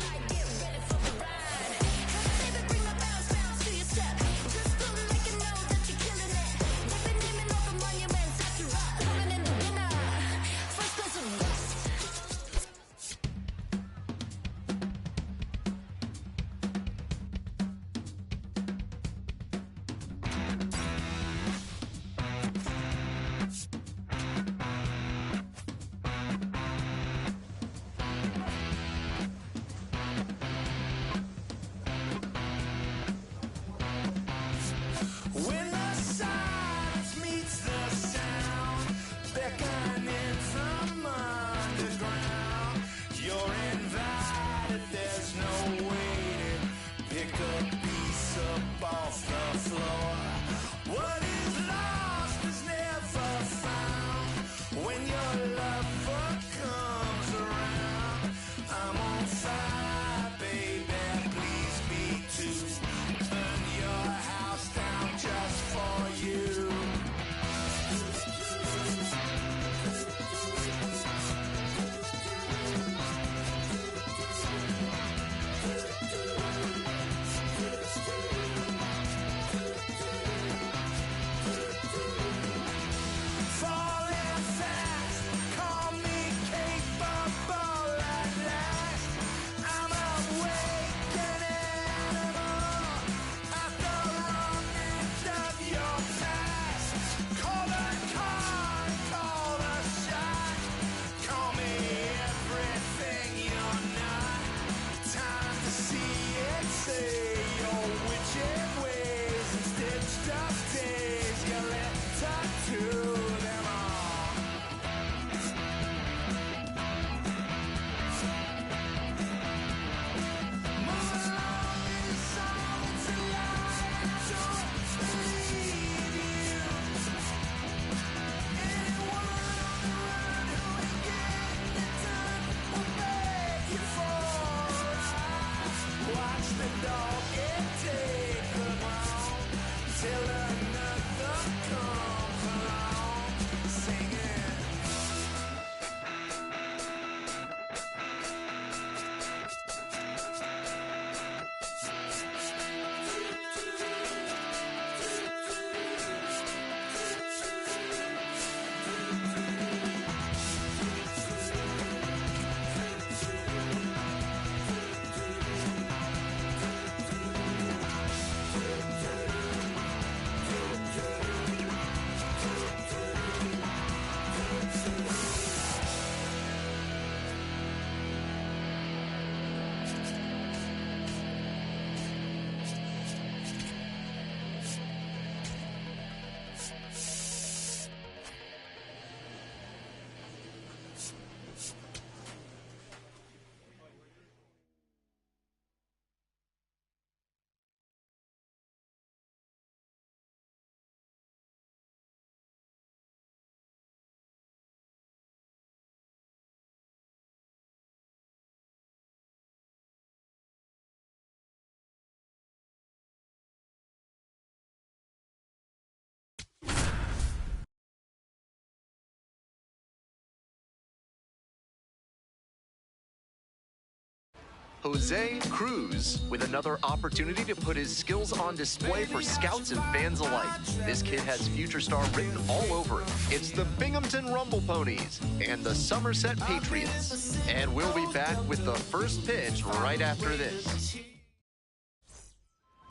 When the silence meets the sound, beckoning from underground, you're invited, there's no waiting. Pick a piece up off the floor. What is lost is never found. When your lover comes around, I'm on fire, baby, please me too. Burn your house down just for you. Falling fast, call me capable at last. I'm awakening at the wrong end of your past. Call the car, call the shot. Call me everything you're not. Time to see it, say your witching ways and stitched up days. You let tattoo them all. Move along in silence and lie. Don't believe you. Anyone on the run who ain't getting it done will beg you for a ride. Watch the dog get taken wrong till another comes along singing. Jose Cruz with another opportunity to put his skills on display for scouts and fans alike. This kid has future star written all over it. It's the Binghamton Rumble Ponies and the Somerset Patriots. And we'll be back with the first pitch right after this.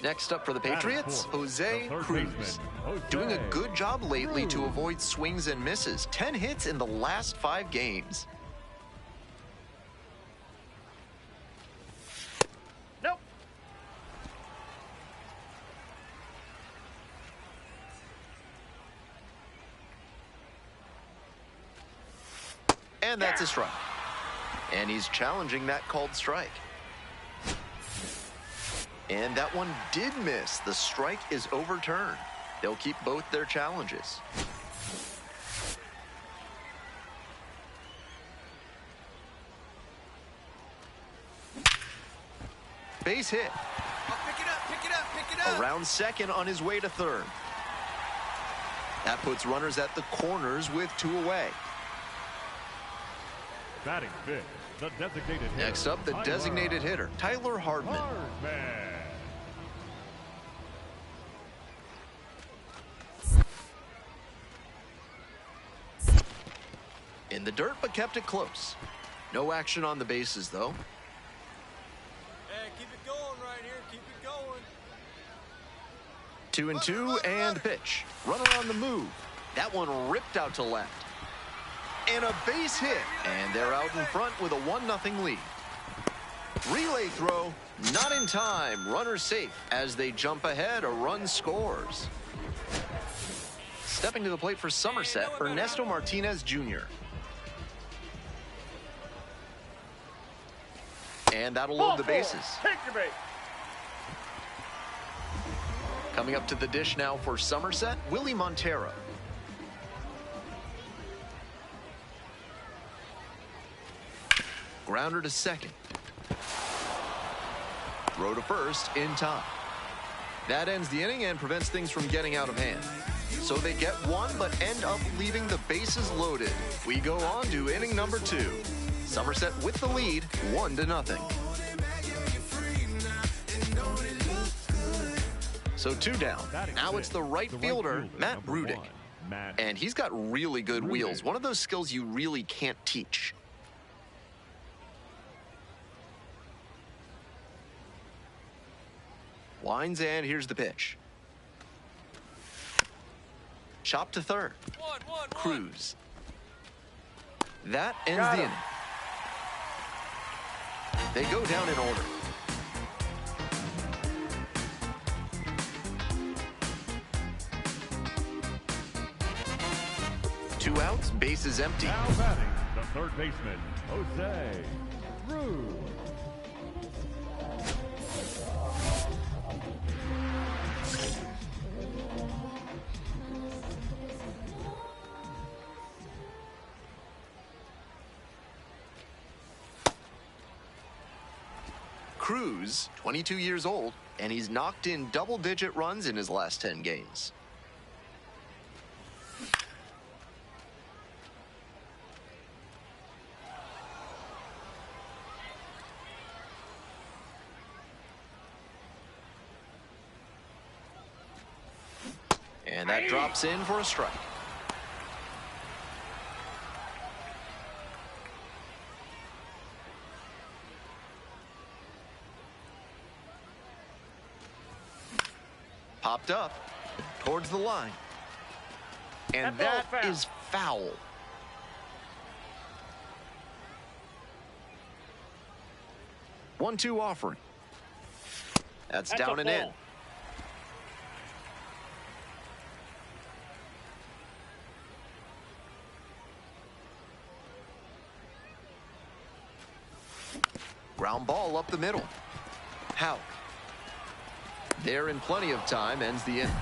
Next up for the Patriots, Jose Cruz. Doing a good job lately to avoid swings and misses. 10 hits in the last 5 games. And that's a strike. And he's challenging that called strike. And that one did miss. The strike is overturned. They'll keep both their challenges. Base hit. Oh, pick it up, pick it up, pick it up. Around second on his way to third. That puts runners at the corners with 2 away. Batting fifth, the designated hitter. Next up, the designated hitter, Tyler Hardman. In the dirt, but kept it close. No action on the bases, though. Hey, keep it going right here. Keep it going. 2-2 and pitch. Runner on the move. That one ripped out to left. And a base hit. And they're out in front with a 1-0 lead. Relay throw. Not in time. Runner safe. As they jump ahead, a run scores. Stepping to the plate for Somerset, Ernesto Martinez Jr. And that'll load the bases. Take your bait. Coming up to the dish now for Somerset, Willie Montero. Grounder to second. Throw to first in time. That ends the inning and prevents things from getting out of hand. So they get one, but end up leaving the bases loaded. We go on to inning number 2. Somerset with the lead, 1-0. So 2 down. Now it's the right fielder, Matt Rudick. And he's got really good wheels. One of those skills you really can't teach. Winds, and here's the pitch. Chop to third. Cruz. That ends the inning. They go down in order. Two outs, bases empty. Now batting, the third baseman, Jose Cruz. Cruz, 22 years old, and he's knocked in double-digit runs in his last 10 games. And that drops in for a strike. Popped up towards the line. And that is foul. One-two offering. That's down and in. Ground ball up the middle. How? There in plenty of time, ends the inning.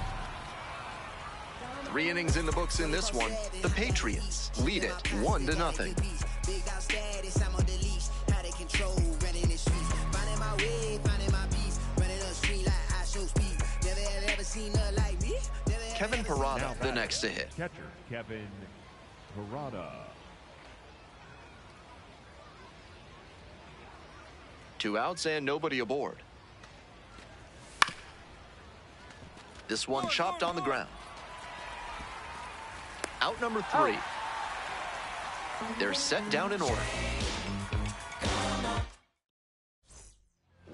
3 innings in the books in this one. The Patriots lead it 1-0. Kevin Parada, the next to hit. Catcher Kevin Parada. 2 outs and nobody aboard. This one chopped on the ground. Out number 3. They're set down in order.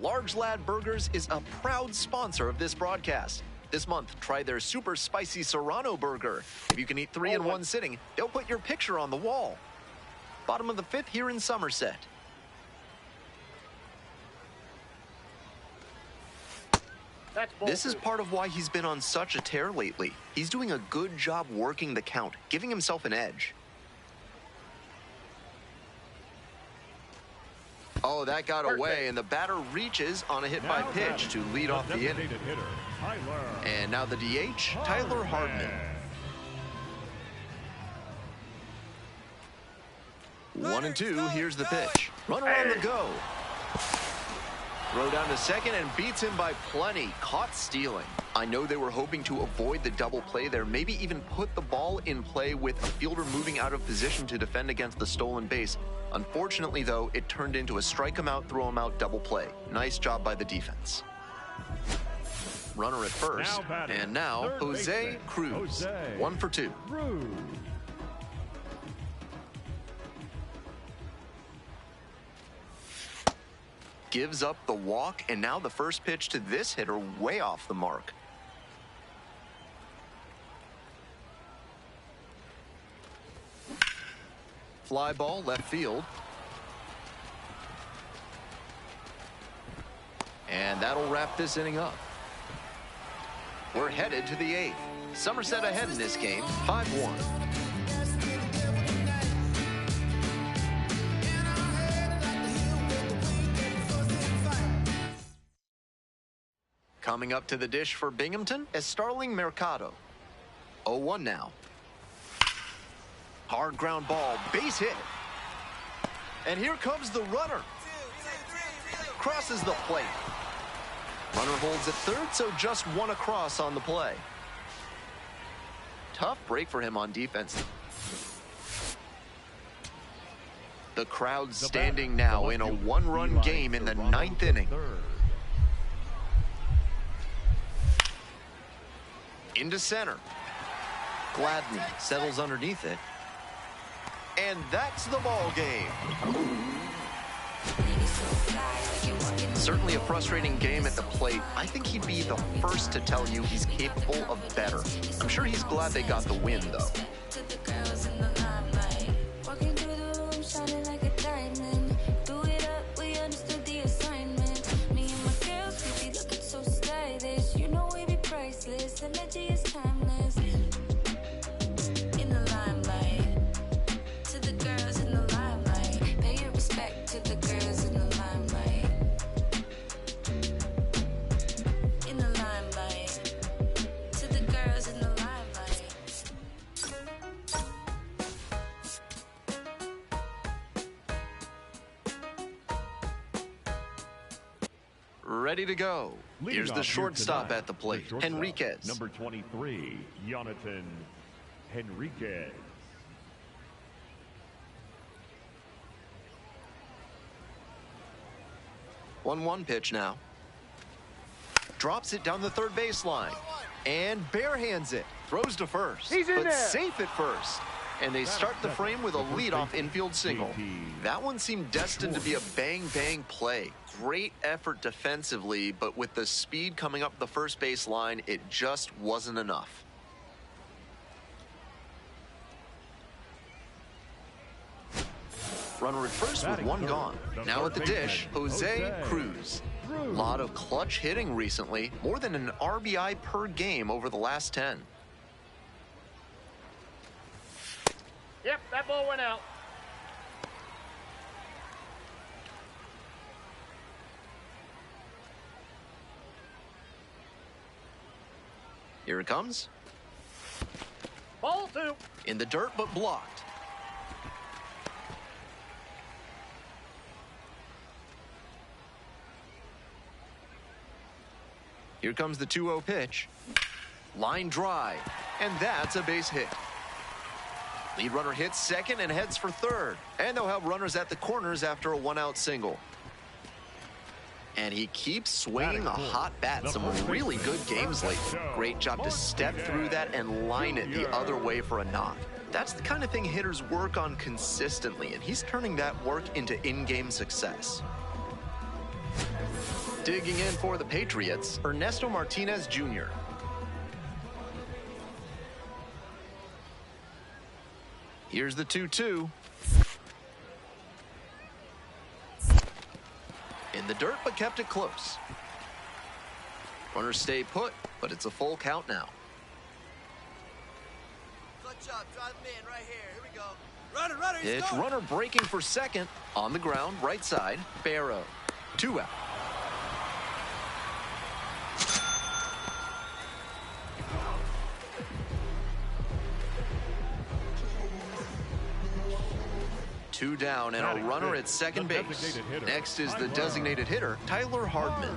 Large Lad Burgers is a proud sponsor of this broadcast. This month, try their super spicy Serrano burger. If you can eat 3 in one sitting, they'll put your picture on the wall. Bottom of the 5th here in Somerset. This is part of why he's been on such a tear lately. He's doing a good job working the count, giving himself an edge. Oh, that got away, and the batter reaches on a hit by pitch to lead off the inning. And now the DH, Tyler Hardman. 1-2, here's the pitch. Runner on the go. Throw down to second and beats him by plenty. Caught stealing. I know they were hoping to avoid the double play there, maybe even put the ball in play with a fielder moving out of position to defend against the stolen base. Unfortunately, though, it turned into a strike him out, throw him out double play. Nice job by the defense. Runner at first, and now Jose Cruz. 1 for 2. Gives up the walk, and now the first pitch to this hitter way off the mark. Fly ball left field. And that'll wrap this inning up. We're headed to the 8th. Somerset ahead in this game, 5-1. Coming up to the dish for Binghamton is Starling Mercado. 0-1 now. Hard ground ball, base hit. And here comes the runner. Crosses the plate. Runner holds at third, so just one across on the play. Tough break for him on defense. The crowd standing now in a one-run game in the 9th inning. Into center. Gladney settles underneath it. And that's the ball game. Certainly a frustrating game at the plate. I think he'd be the first to tell you he's capable of better. I'm sure he's glad they got the win, though. Ready to go. Here's the shortstop at the plate, Henriquez. Number 23, Jonathan Henriquez. One pitch now. Drops it down the third baseline. And barehands it. Throws to first. He's in but there. Safe at first. And they start the frame with a leadoff infield single. That one seemed destined to be a bang-bang play. Great effort defensively, but with the speed coming up the first base line, it just wasn't enough. Runner at first with one gone. Now at the dish, Jose Cruz. A lot of clutch hitting recently, more than an RBI per game over the last 10. Yep, that ball went out. Here it comes. Ball 2. In the dirt, but blocked. Here comes the 2-0 pitch. Line drive, and that's a base hit. Lead runner hits second and heads for third. And they'll have runners at the corners after a one-out single. And he keeps swinging a hot bat. Some really good games lately. Great job to step through that and line it the other way for a knock. That's the kind of thing hitters work on consistently, and he's turning that work into in-game success. Digging in for the Patriots, Ernesto Martinez Jr. Here's the 2-2. In the dirt, but kept it close. Runners stay put, but it's a full count now. Clutch up, drive him in right here. Here we go. It's runner breaking for second. On the ground, right side, Barrow. 2 out. Two down and a runner at second base. Next is the designated hitter, Tyler Hardman.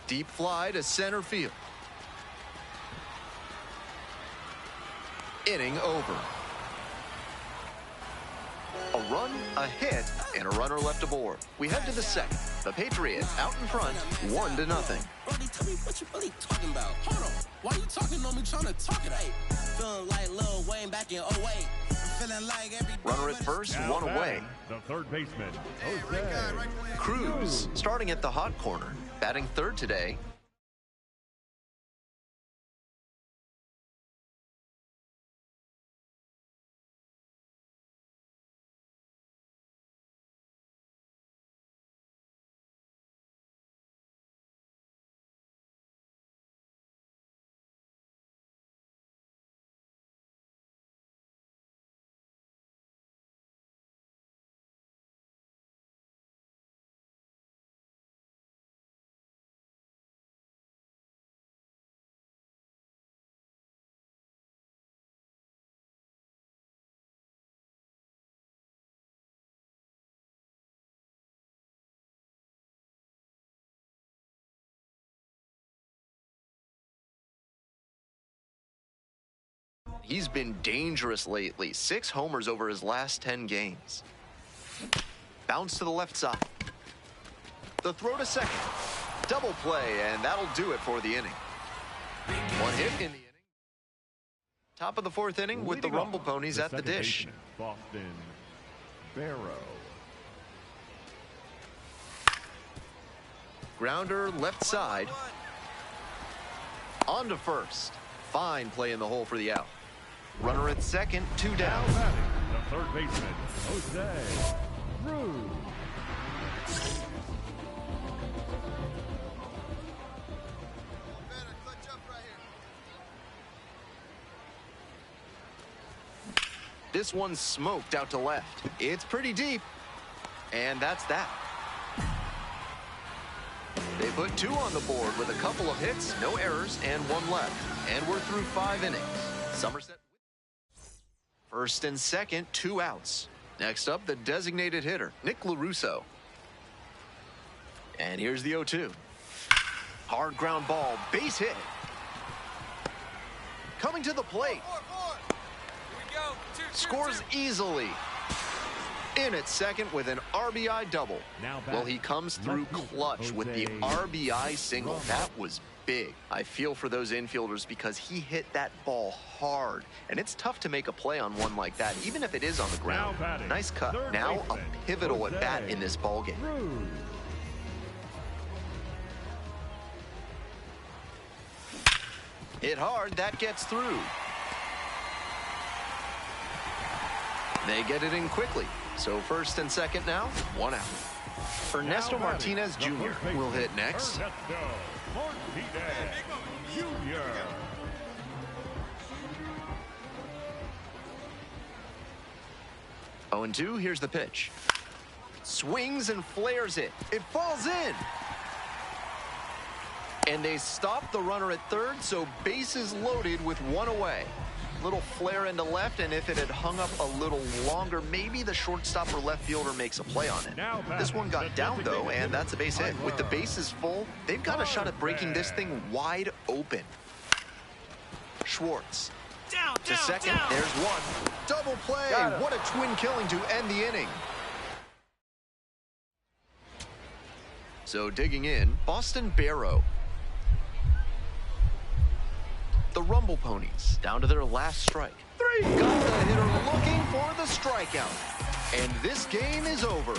Deep fly to center field. Inning over. A run, a hit, and a runner left aboard. We head to the second. The Patriots out in front, 1-0. Brody, tell me what you really talking about. Hold on. Why you talking on me trying to talk it out? Feeling like Lil Wayne back in 08. Feeling like every runner at first, one away. The third baseman, Jose. Cruz starting at the hot corner. Batting third today. He's been dangerous lately. 6 homers over his last 10 games. Bounce to the left side. The throw to second. Double play, and that'll do it for the inning. 1 hit in the inning. Top of the 4th inning with the Rumble Ponies at the dish. Boston Barrow. Grounder left side. On to first. Fine play in the hole for the out. Runner at second, 2 down. The third baseman, Jose Cruz. This one's smoked out to left. It's pretty deep. And that's that. They put 2 on the board with a couple of hits, no errors, and 1 left. And we're through 5 innings. Somerset. First and second, 2 outs. Next up, the designated hitter, Nick LaRusso. And here's the 0-2. Hard ground ball, base hit. Coming to the plate. Scores easily. In at second with an RBI double. Well, he comes through clutch with the RBI single. That was big. I feel for those infielders because he hit that ball hard. And it's tough to make a play on one like that, even if it is on the ground. Nice cut. Now a pivotal at bat in this ballgame. Hit hard, that gets through. They get it in quickly. So first and second now, 1 out. Ernesto Martinez Jr. will hit next. Ernesto Martinez Jr. Oh, and 2, here's the pitch. Swings and flares it. It falls in. And they stop the runner at third, so bases loaded with 1 away. Little flare into left, and if it had hung up a little longer, maybe the shortstop or left fielder makes a play on it. This one got down, though, and that's a base hit. With the bases full, they've got a shot at breaking this thing wide open. Schwartz. To second, there's 1. Double play. What a twin killing to end the inning. So digging in, Boston Barrow. The Rumble Ponies down to their last strike. 3. Got the hitter looking for the strikeout. And this game is over.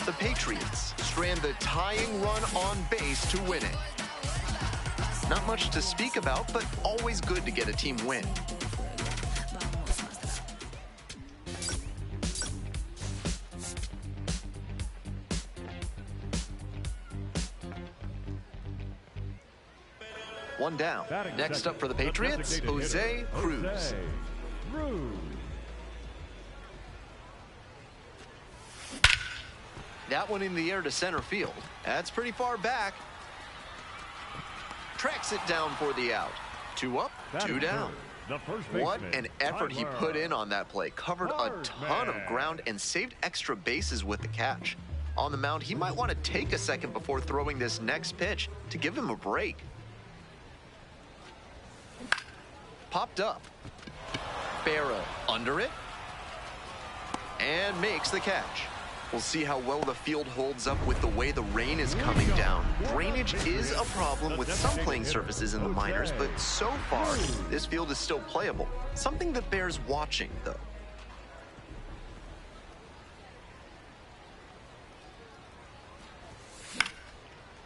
The Patriots strand the tying run on base to win it. Not much to speak about, but always good to get a team win. One down. Next up for the Patriots, Jose Cruz. That one in the air to center field. That's pretty far back. Tracks it down for the out. 2 up, 2 down. What an effort he put in on that play. Covered a ton of ground and saved extra bases with the catch. On the mound, he might want to take a second before throwing this next pitch to give him a break. Popped up. Barrow under it. And makes the catch. We'll see how well the field holds up with the way the rain is coming down. Drainage is a problem with some playing surfaces in the minors, but so far, this field is still playable. Something that bears watching, though.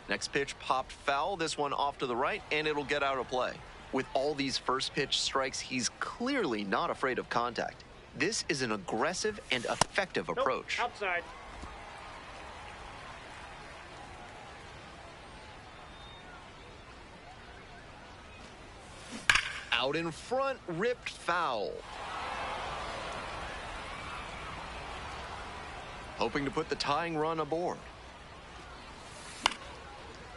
Next pitch popped foul, this one off to the right, and it'll get out of play. With all these first pitch strikes, he's clearly not afraid of contact. This is an aggressive and effective approach. Nope, outside. Out in front, ripped foul. Hoping to put the tying run aboard.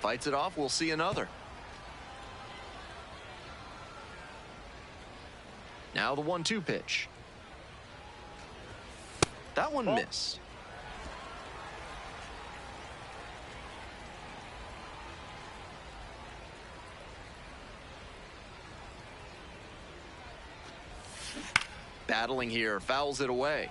Fights it off, we'll see another. Now the 1-2 pitch. That one missed. Battling here, fouls it away.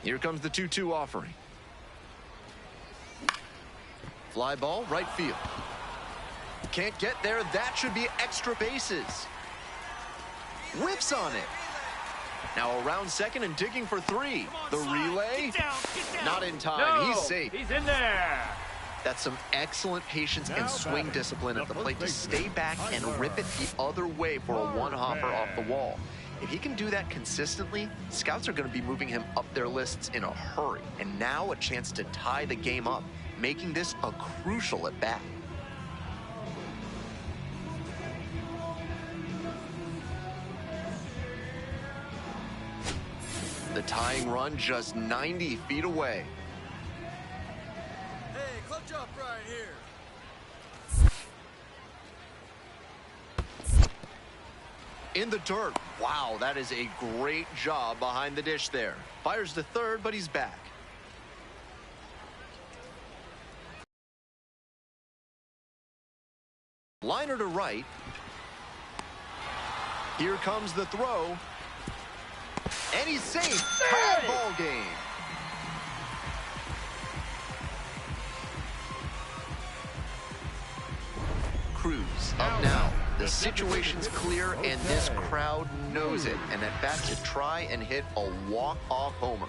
Here comes the 2-2 offering. Fly ball, right field. Can't get there. That should be extra bases. Whiffs on it. Now around second and digging for 3. The relay. Get down. Not in time. He's safe. He's in there. That's some excellent patience and swing discipline at the plate to stay back and rip it the other way for a one-hopper off the wall. If he can do that consistently, scouts are going to be moving him up their lists in a hurry. And now a chance to tie the game up, making this a crucial at-bat. The tying run just 90 feet away. Hey, clutch up right here. In the dirt. Wow, that is a great job behind the dish there. Fires to third, but he's back. Liner to right. Here comes the throw. And he's safe. Tie ball game. Cruz up now. The situation's clear, and this crowd knows it. And at bat to try and hit a walk-off homer.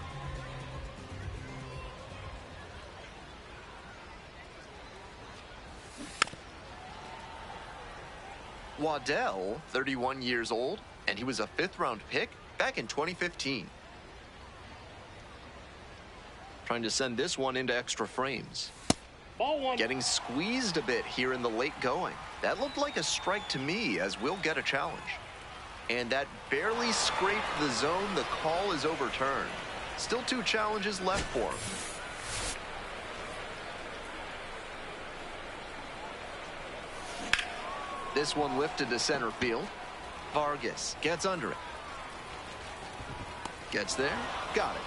Waddell, 31 years old, and he was a 5th-round pick back in 2015. Trying to send this one into extra frames. Ball 1. Getting squeezed a bit here in the late going. That looked like a strike to me, as we'll get a challenge. And that barely scraped the zone. The call is overturned. Still 2 challenges left for him. This one lifted to center field. Vargas gets under it. Gets there. Got it.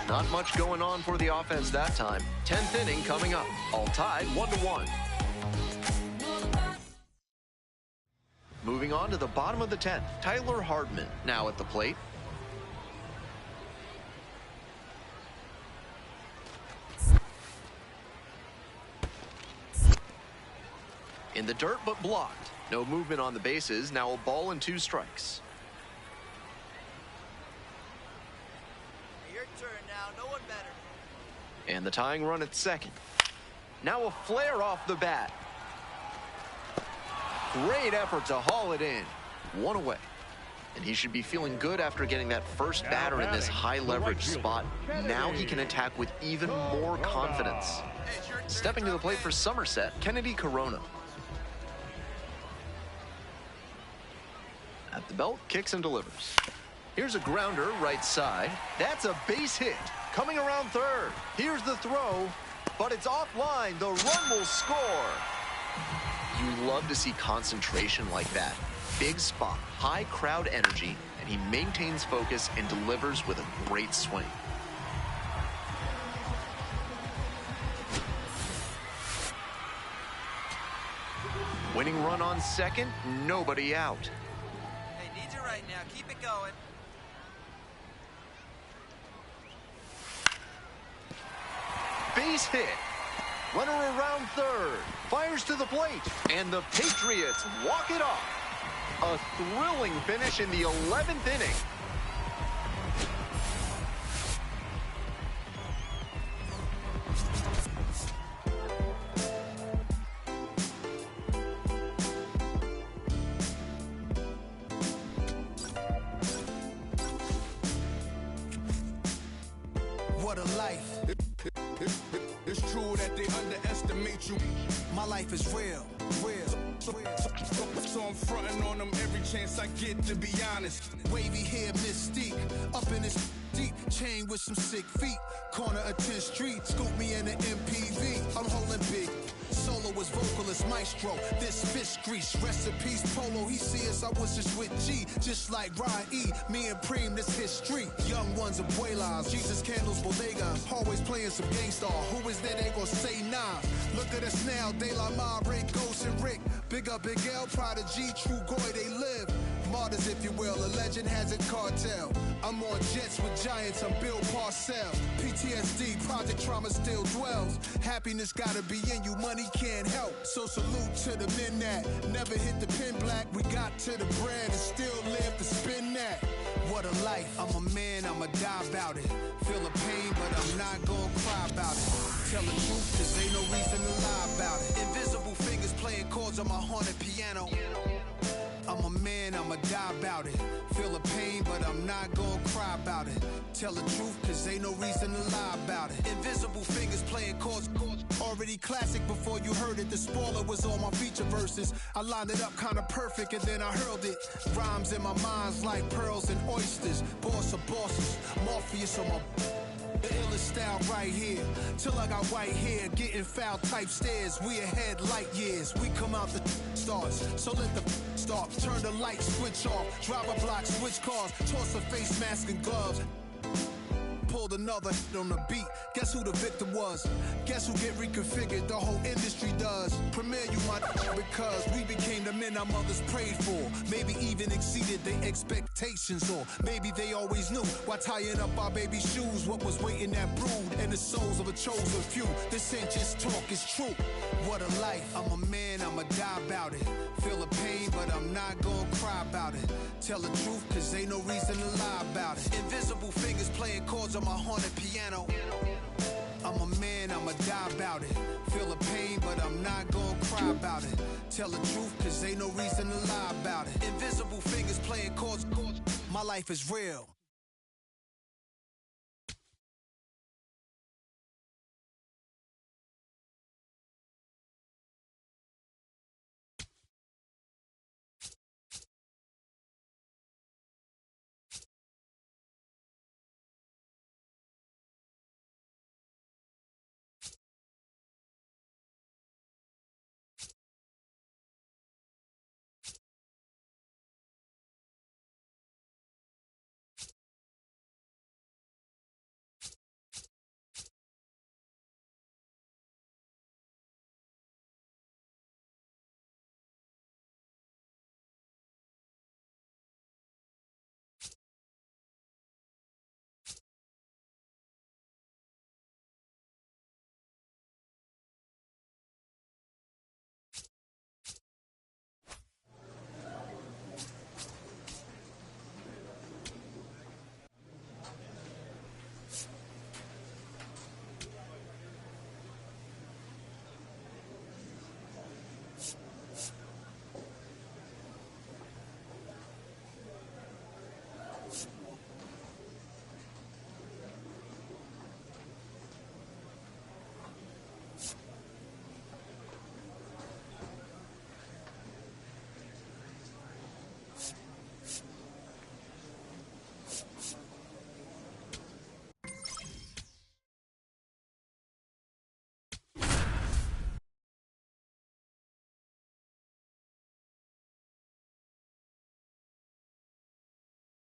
Not much going on for the offense that time. 10th inning coming up. All tied 1-1. Moving on to the bottom of the 10th. Tyler Hardman now at the plate. In the dirt, but blocked. No movement on the bases. Now a ball and 2 strikes. Your turn now. No one better. And the tying run at second. Now a flare off the bat. Great effort to haul it in. 1 away. And he should be feeling good after getting that first batter in this high leverage spot. Now he can attack with even more confidence. Stepping to the plate for Somerset, Kennedy Corona. At the belt, kicks and delivers. Here's a grounder right side. That's a base hit. Coming around third. Here's the throw, but it's offline. The run will score. You love to see concentration like that. Big spot, high crowd energy, and he maintains focus and delivers with a great swing. Winning run on second, nobody out. Hey, need you right now. Keep it going. Base hit. Runner around third. Fires to the plate. And the Patriots walk it off. A thrilling finish in the 11th inning. What a life. It's true that they underestimate you. My life is real. So I'm fronting on them every chance I get, to be honest. Wavy hair, mystique, up in this deep chain with some sick feet. Corner of 10th Street, scoop me in the MPV. I'm holding big. Soloist, vocalist, maestro. This fish grease, recipes, polo. He see us, I was just with G, just like Ryan E. Me and Preem, this history. Young ones, abuelas, Jesus candles, bodegas. Always playing some gangsta. Who is there? They gon' say nah. Look at us now, De La Ma, Rick, Ghost and Rick. Big up, Big L, Prodigy, True Goy, they live. Martyrs, if you will, a legend has a cartel. I'm on jets with giants, I'm Bill Parcell. PTSD, project trauma still dwells. Happiness gotta be in you, money can't help. So salute to the men that never hit the pin black. We got to the bread and still live to spin that. What a life, I'm a man, I'ma die about it. Feel the pain, but I'm not gonna cry about it. Tell the truth, cause ain't no reason to lie about it. Invisible fingers playing chords on my haunted piano. I'm a man, I'ma die about it. Feel the pain, but I'm not gonna cry about it. Tell the truth, cause ain't no reason to lie about it. Invisible fingers playing chords. Already classic before you heard it. The spoiler was on my feature verses. I lined it up kinda perfect and then I hurled it. Rhymes in my mind's like pearls and oysters. Boss of bosses, Morpheus on my... The illest style right here. Till I got white hair, getting foul type stares. We ahead light years. We come out the starts. So let the start. Turn the light switch off. Drive a block, switch cars. Toss a face mask and gloves. Pulled another on the beat. Guess who the victim was? Guess who get reconfigured? The whole industry does. Premiere you my because we became the men our mothers prayed for. Maybe even exceeded their expectations, or maybe they always knew why tying up our baby shoes. What was waiting that brood and the souls of a chosen few. This ain't just talk, it's true. What a life. I'm a man, I'ma die about it. Feel the pain, but I'm not gonna cry about it. Tell the truth, cause ain't no reason to lie about it. Invisible fingers playing chords on my haunted piano. I'm a man, I'ma die about it. Feel the pain, but I'm not gonna cry about it. Tell the truth, cause ain't no reason to lie about it. Invisible fingers playing chords. My life is real.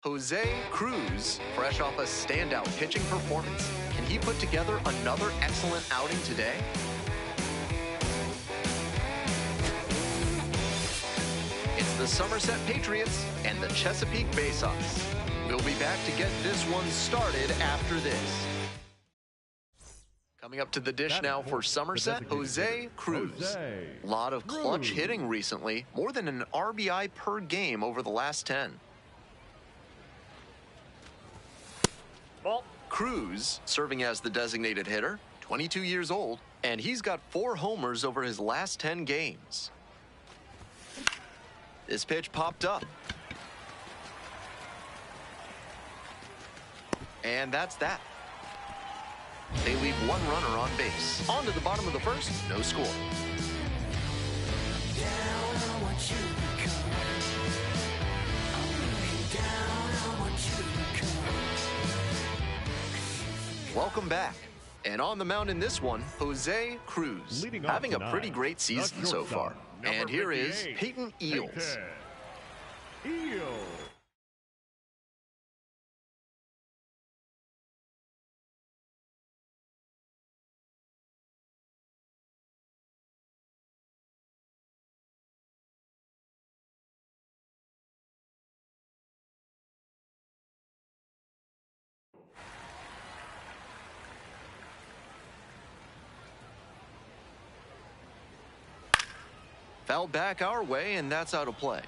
Jose Cruz, fresh off a standout pitching performance. Can he put together another excellent outing today? It's the Somerset Patriots and the Chesapeake Bay Sox. We'll be back to get this one started after this. Coming up to the dish now for Somerset, Jose Cruz. A lot of clutch hitting recently, more than an RBI per game over the last 10. Ball. Cruz, serving as the designated hitter, 22 years old, and he's got 4 homers over his last 10 games. This pitch popped up. And that's that. They leave 1 runner on base. On to the bottom of the first, no score. Welcome back. And on the mound in this one, Jose Cruz, having a pretty great season so far. And here is Peyton Eels. Foul back our way, and that's out of play.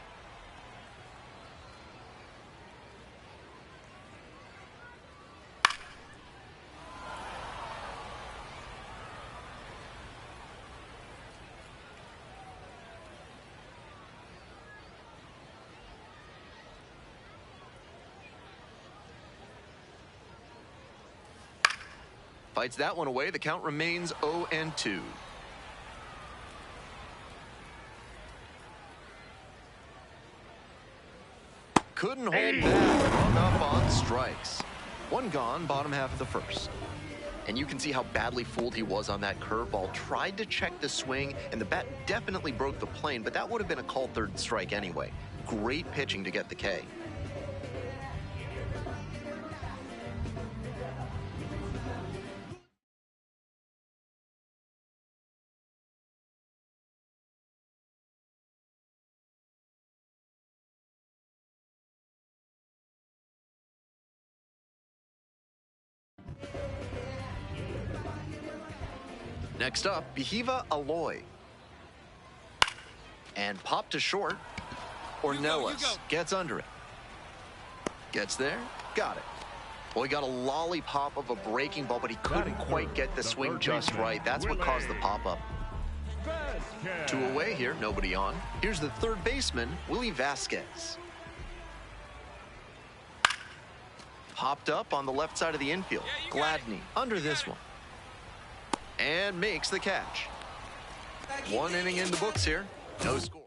Fights that one away. The count remains 0-2. Couldn't hold back, hung up on strikes. 1 gone, bottom half of the first. And you can see how badly fooled he was on that curveball. Tried to check the swing, and the bat definitely broke the plane, but that would have been a called 3rd strike anyway. Great pitching to get the K. Next up, Behiva Aloy. And pop to short. Ornelas gets under it. Gets there, got it. Well, he got a lollipop of a breaking ball, but he couldn't quite get the swing just right. That's what caused the pop-up. 2 away here, nobody on. Here's the 3rd baseman, Willie Vasquez. Popped up on the left side of the infield. Gladney under this one. And makes the catch. 1 inning in the books here. No score.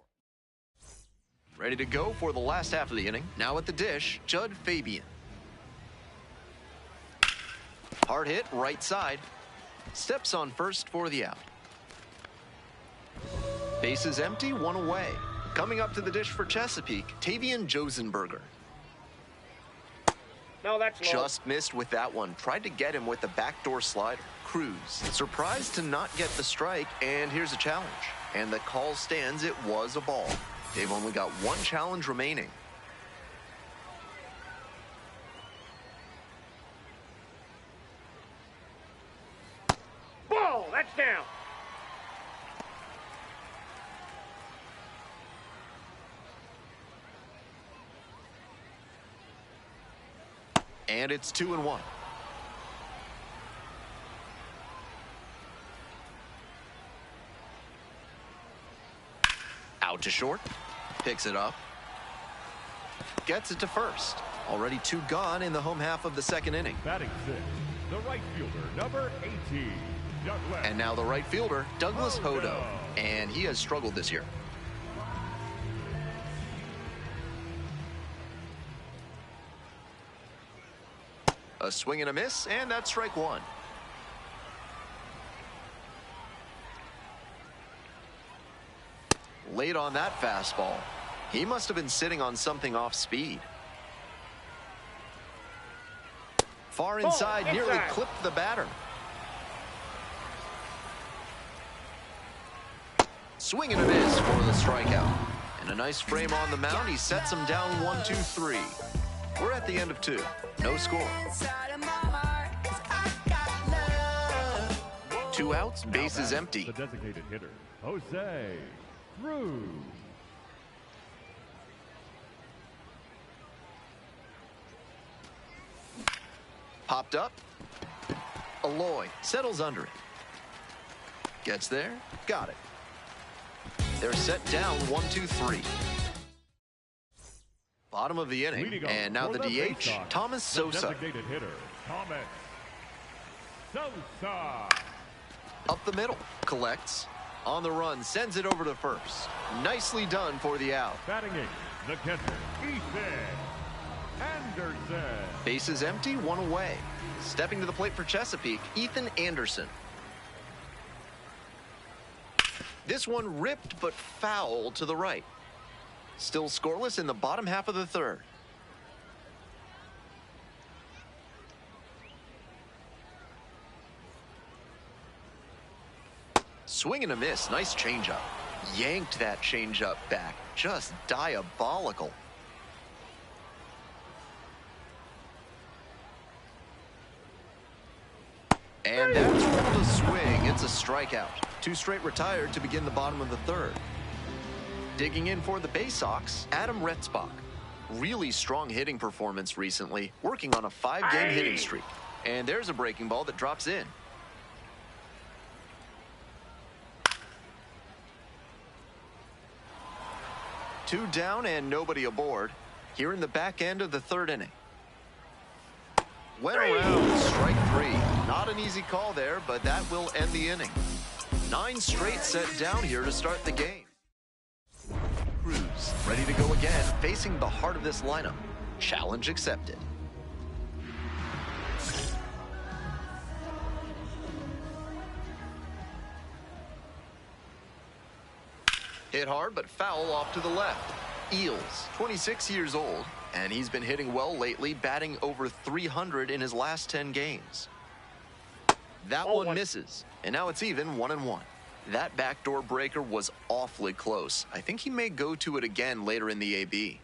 Ready to go for the last half of the inning. Now at the dish, Judd Fabian. Hard hit, right side. Steps on first for the out. Bases empty, 1 away. Coming up to the dish for Chesapeake, Tavian Josenberger. No, that's low. Just missed with that one. Tried to get him with the backdoor slider. Cruz, surprised to not get the strike, and here's a challenge. And the call stands, it was a ball. They've only got 1 challenge remaining. Ball, that's down. And it's 2-1. Out to short. Picks it up. Gets it to first. Already 2 gone in the home half of the 2nd inning. Batting 6, the right fielder, number 18, Douglas. And now the right fielder, Douglas Hodo. And he has struggled this year. A swing and a miss, and that's strike 1. Late on that fastball. He must have been sitting on something off speed. Far inside, nearly clipped the batter. Swing and a miss for the strikeout. And a nice frame on the mound. He sets him down 1-2-3. We're at the end of 2. No score. 2 outs, bases empty. The designated hitter, Jose Cruz. Popped up. Aloy settles under it. Gets there. Got it. They're set down 1-2-3. Bottom of the inning. And now the DH, Thomas Sosa. Designated hitter, Thomas Sosa. Up the middle. Collects. On the run. Sends it over to first. Nicely done for the out. Batting eighth, the catcher, Ethan Anderson. Bases empty, 1 away. Stepping to the plate for Chesapeake, Ethan Anderson. This one ripped but foul to the right. Still scoreless in the bottom half of the 3rd. Swing and a miss. Nice changeup. Yanked that changeup back. Just diabolical. And that's rolled a swing. It's a strikeout. 2 straight retired to begin the bottom of the 3rd. Digging in for the Bay Sox, Adam Retzbach. Really strong hitting performance recently, working on a 5-game hitting streak. And there's a breaking ball that drops in. Two down and nobody aboard. Here in the back end of the 3rd inning. Went around, strike 3. Not an easy call there, but that will end the inning. 9 straight set down here to start the game. Cruz ready to go again, facing the heart of this lineup. Challenge accepted. Hit hard, but foul off to the left. Eels, 26 years old, and he's been hitting well lately, batting over 300 in his last 10 games. That one misses, and now it's even 1-1. That backdoor breaker was awfully close. I think he may go to it again later in the AB.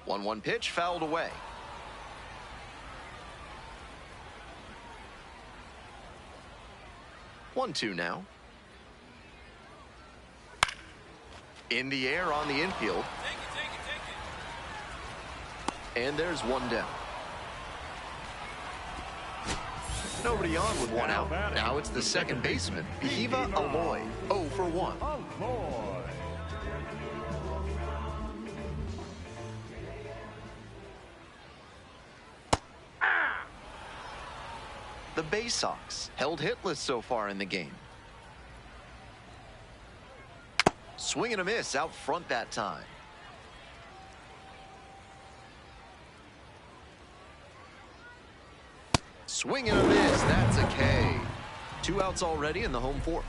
1-1 pitch, fouled away. One, 2 now. In the air on the infield. And there's 1 down. Nobody on with 1 out. Now it's the second baseman, Kiva Aloy, 0 for 1. The Bay Sox held hitless so far in the game. Swing and a miss out front that time. Swing and a miss. That's a K. 2 outs already in the home 4th.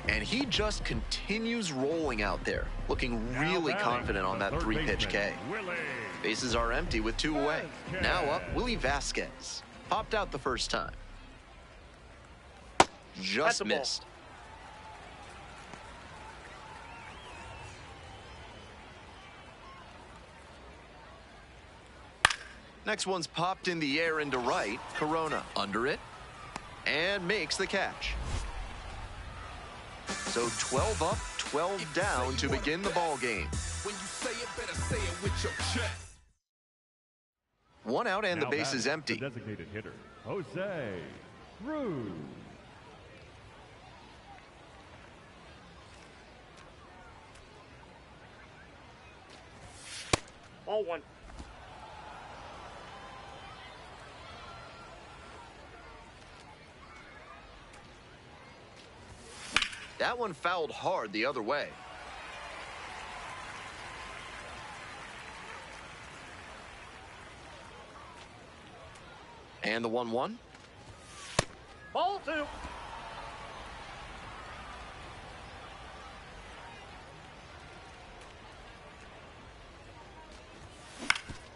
And he just continues rolling out there, looking really confident on that 3-pitch K. Bases are empty with 2 away. Now up, Willie Vasquez. Popped out the first time. Just missed. Next one's popped in the air into right. Corona under it and makes the catch. So 12 up, 12 down to begin the ball game. When you say it, better say it with your chest. 1 out and the base is empty. The designated hitter, Jose Cruz. Ball 1. That one fouled hard the other way. And the 1-1. Ball 2.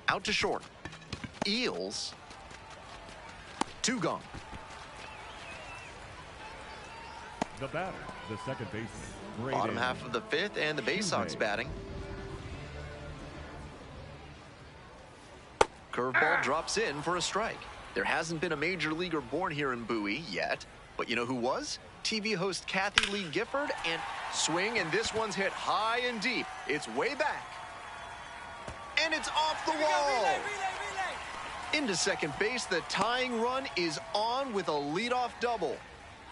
Out to short. Eels. 2 gone. The batter, the second baseman. Bottom half of the 5th, and the Bay Sox batting. Curveball drops in for a strike. There hasn't been a major leaguer born here in Bowie yet, but you know who was? TV host Kathy Lee Gifford, and swing, and this one's hit high and deep. It's way back. And it's off the wall. Relay. Into second base, the tying run is on with a leadoff double.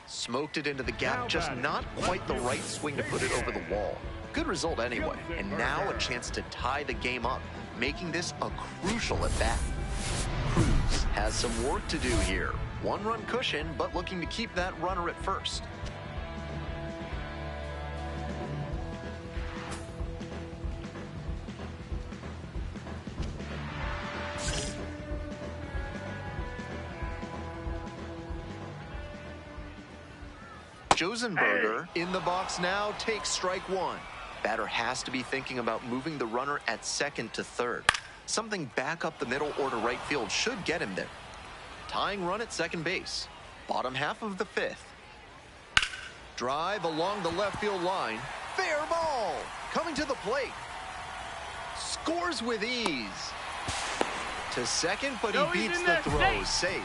Smoked it into the gap, just not quite the right swing to put it over the wall. Good result anyway, and now a chance to tie the game up, making this a crucial at-bat. Cruz has some work to do here. 1-run cushion, but looking to keep that runner at first. Josenberger in the box now takes strike 1. Batter has to be thinking about moving the runner at second to third. Something back up the middle or to right field should get him there. Tying run at second base. Bottom half of the 5th. Drive along the left field line. Fair ball. Coming to the plate. Scores with ease. To second, but he beats the throw. Safe.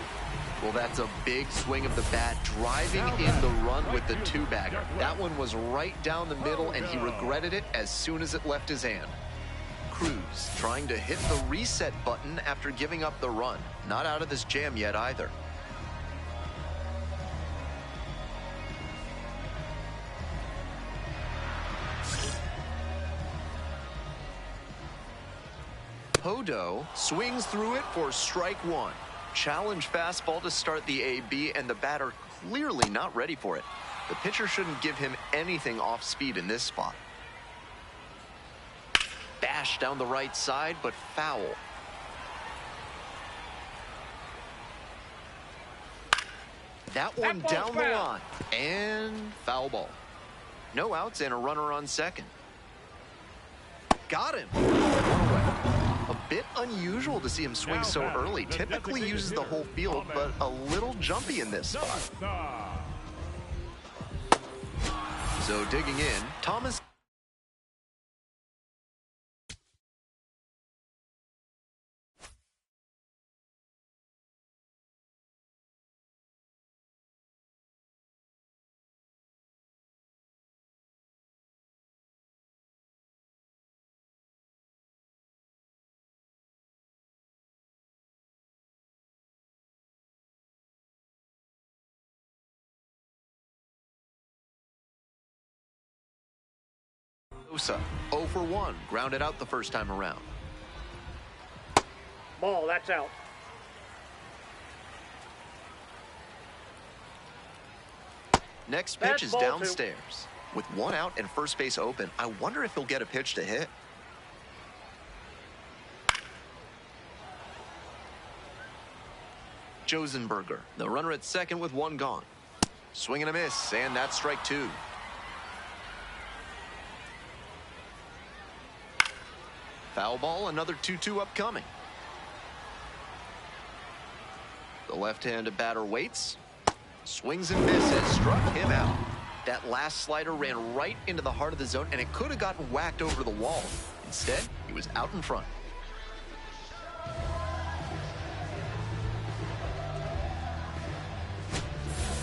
Well, that's a big swing of the bat, driving in the run with the 2-bagger. That one was right down the middle, and he regretted it as soon as it left his hand. Cruz trying to hit the reset button after giving up the run. Not out of this jam yet either. Hodo swings through it for strike 1. Challenge fastball to start the AB, and the batter clearly not ready for it. The pitcher shouldn't give him anything off speed in this spot. Bash down the right side, but foul. That one down the line, and foul ball. No outs and a runner on second. Got him. A bit unusual to see him swing so early. Typically uses the whole field, but a little jumpy in this spot. So digging in, Thomas. Sosa, 0 for 1, grounded out the first time around. Ball, that's out. Next pitch is downstairs. With 1 out and first base open, I wonder if he'll get a pitch to hit. Josenberger, the runner at second with 1 gone. Swing and a miss, and that's strike 2. Foul ball, another 2-2 upcoming. The left-handed batter waits. Swings and misses, struck him out. That last slider ran right into the heart of the zone, and it could have gotten whacked over the wall. Instead, he was out in front.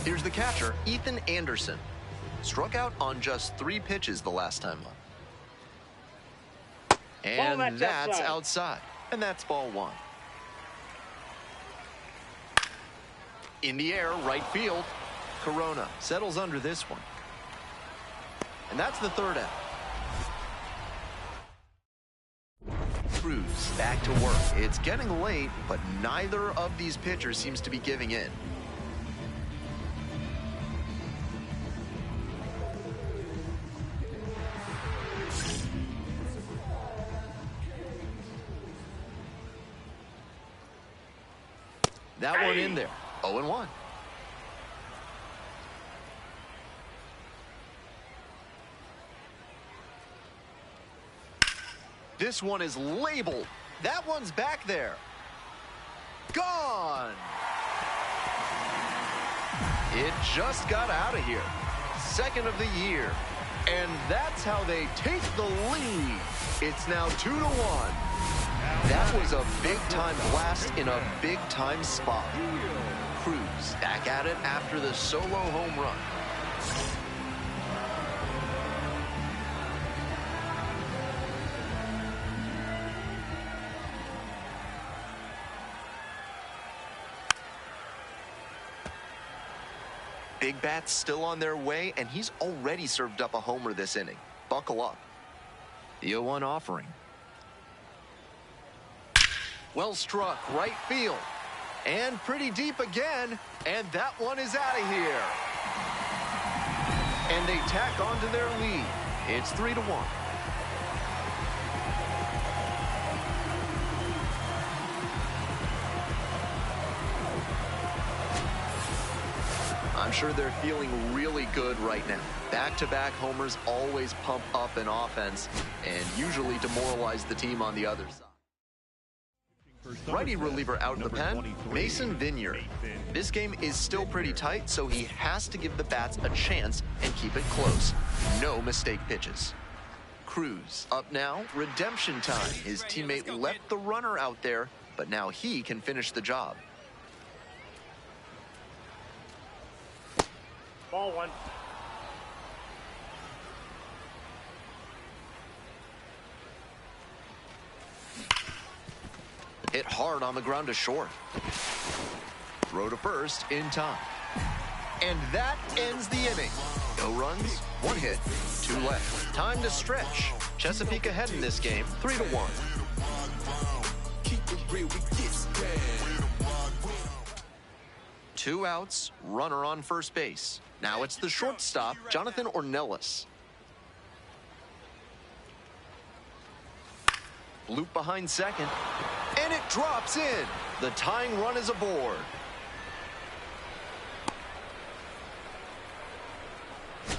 Here's the catcher, Ethan Anderson. Struck out on just 3 pitches the last time up. And that's outside. And that's ball 1. In the air, right field. Corona settles under this one. And that's the 3rd out. Cruz back to work. It's getting late, but neither of these pitchers seems to be giving in. That one in there. 0-1. This one is labeled. That one's back there. Gone! It just got out of here. Second of the year. And that's how they take the lead. It's now 2-1. That was a big-time blast in a big-time spot. Cruz back at it after the solo home run. Big bats still on their way, and he's already served up a homer this inning. Buckle up. The 0-1 offering. Well struck, right field. And pretty deep again, and that one is out of here. And they tack on to their lead. It's 3-1. I'm sure they're feeling really good right now. Back-to-back homers always pump up an offense and usually demoralize the team on the other side. Righty reliever out in the pen, Mason Vineyard. This game is still pretty tight, so he has to give the bats a chance and keep it close. No mistake pitches. Cruz up now, redemption time. His teammate left the runner out there, but now he can finish the job. Ball 1. Hit hard on the ground to short. Throw to first in time. And that ends the inning. No runs, 1 hit, 2 left. Time to stretch. Chesapeake ahead in this game, 3-1. Two outs, runner on first base. Now it's the shortstop, Jonathan Ornelas. Loop behind second, and it drops in. The tying run is aboard.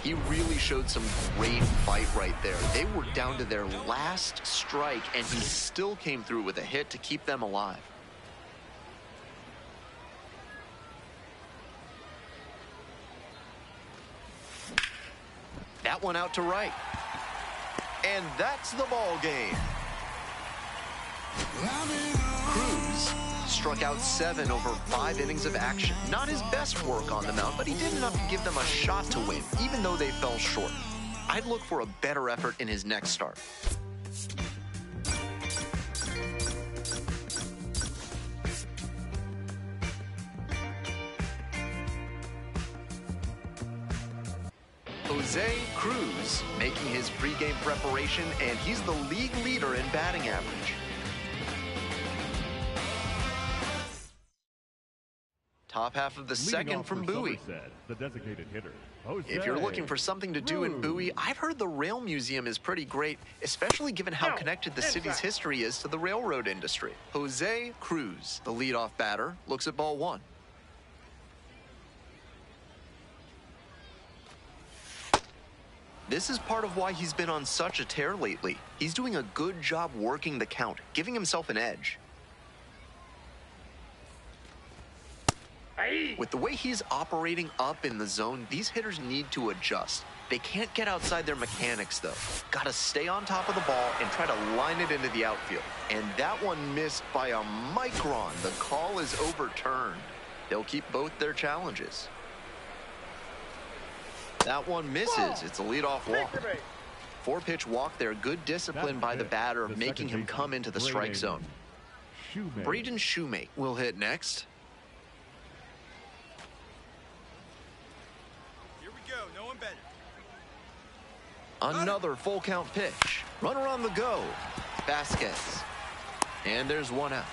He really showed some great fight right there. They were down to their last strike, and he still came through with a hit to keep them alive. That one out to right. And that's the ball game. Cruz struck out 7 over 5 innings of action. Not his best work on the mound, but he did enough to give them a shot to win, even though they fell short. I'd look for a better effort in his next start. Jose Cruz making his pregame preparation, and he's the league leader in batting average. Top half of the second from Bowie. The designated hitter, If you're looking for something to do in Bowie, I've heard the Rail Museum is pretty great, especially given how connected the city's history is to the railroad industry. Jose Cruz, the leadoff batter, looks at ball 1. This is part of why he's been on such a tear lately. He's doing a good job working the count, giving himself an edge. With the way he's operating up in the zone, these hitters need to adjust. They can't get outside their mechanics, though. Gotta stay on top of the ball and try to line it into the outfield. And that one missed by a micron. The call is overturned. They'll keep both their challenges. That one misses. It's a leadoff walk. 4-pitch walk there. Good discipline by the batter, making him come into the strike zone. Braden Shoemake will hit next. Here we go. No one better. Another full count pitch. Runner on the go. Vasquez. And there's one out.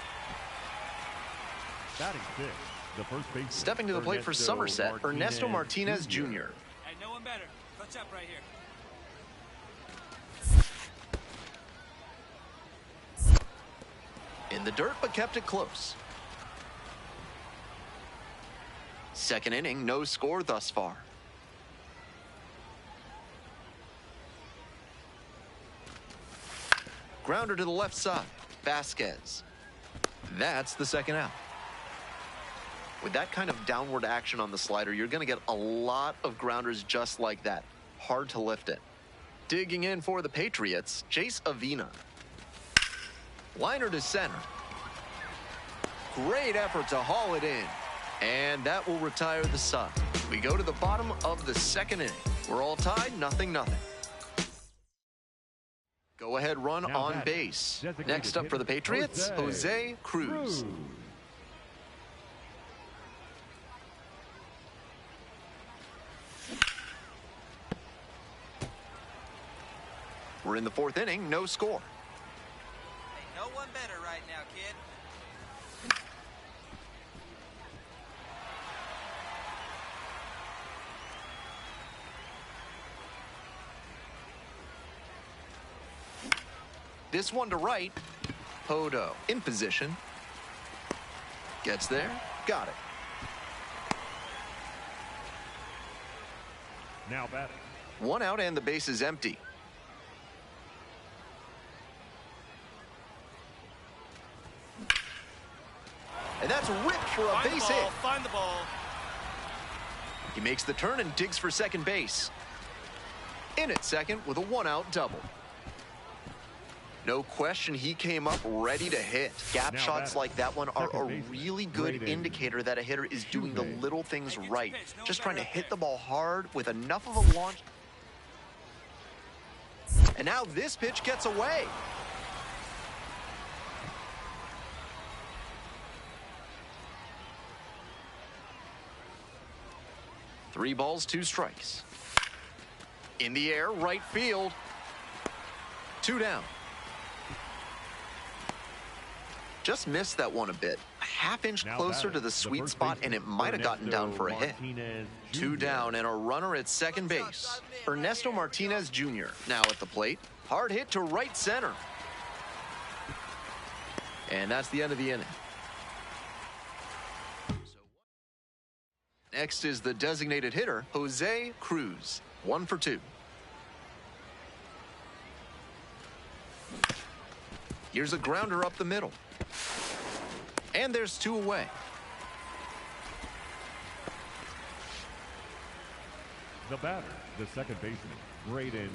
Batting fifth, the first baseman. Stepping to the plate for Somerset, Ernesto Martinez Jr. Hey, no one better. Clutch up right here. In the dirt, but kept it close. Second inning, no score thus far. Grounder to the left side. Vasquez. That's the second out. With that kind of downward action on the slider, you're going to get a lot of grounders just like that. Hard to lift it. Digging in for the Patriots, Jace Avina. Liner to center. Great effort to haul it in. And that will retire the side. We go to the bottom of the second inning. We're all tied, 0-0. Go ahead run Now on base. Next up for the Patriots, Jose Cruz. We're in the fourth inning, no score. Ain't no one better right now, kid. This one to right. Hodo in position. Gets there. Got it. Now batting. One out and the base is empty. And that's ripped for a base hit. Find the ball. He makes the turn and digs for second base. In at second with a one-out double. No question he came up ready to hit. Gap shots like that one are a really good indicator that a hitter is doing the little things right. Just trying to hit the ball hard with enough of a launch. And now this pitch gets away. Three balls, two strikes. In the air, right field. Two down. Just missed that one a bit. A half-inch closer to the sweet spot, and it might have gotten down for a hit. Two down and a runner at second base. Ernesto Martinez Jr. now at the plate. Hard hit to right center. And that's the end of the inning. Next is the designated hitter, Jose Cruz. 1 for 2. Here's a grounder up the middle. And there's two away. The batter, the second baseman, Braden.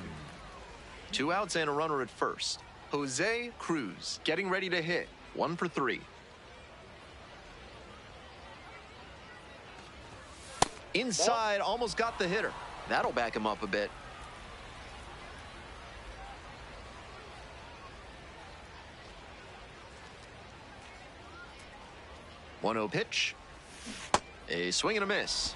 Two outs and a runner at first. Jose Cruz getting ready to hit. 1 for 3. Inside, almost got the hitter. That'll back him up a bit. One-0 pitch. A swing and a miss.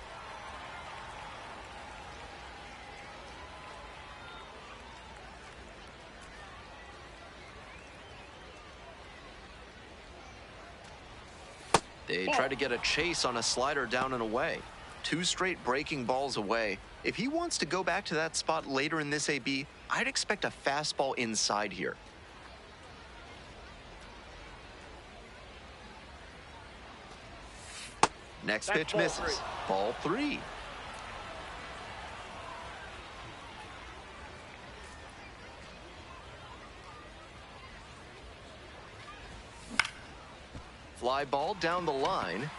They try to get a chase on a slider down and away. Two straight breaking balls away. If he wants to go back to that spot later in this AB, I'd expect a fastball inside here. Next pitch misses. Ball 3. Fly ball down the line.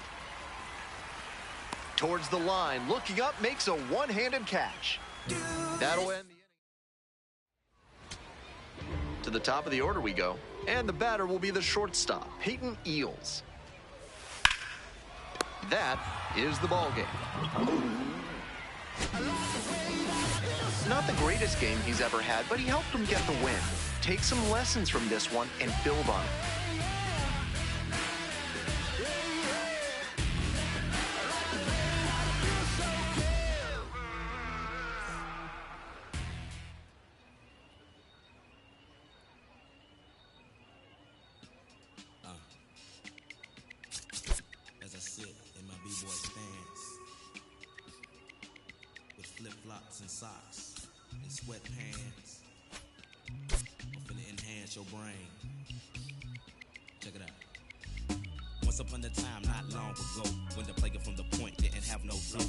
Towards the line, looking up, makes a one-handed catch. That'll end the inning. To the top of the order we go, and the batter will be the shortstop, Peyton Eels. That is the ball game. Not the greatest game he's ever had, but he helped him get the win. Take some lessons from this one and build on it. As I sit in my b-boy stance with flip-flops and socks and sweatpants, I'm finna enhance your brain. Check it out. Once upon a time, not long ago, when the player from the point didn't have no dough.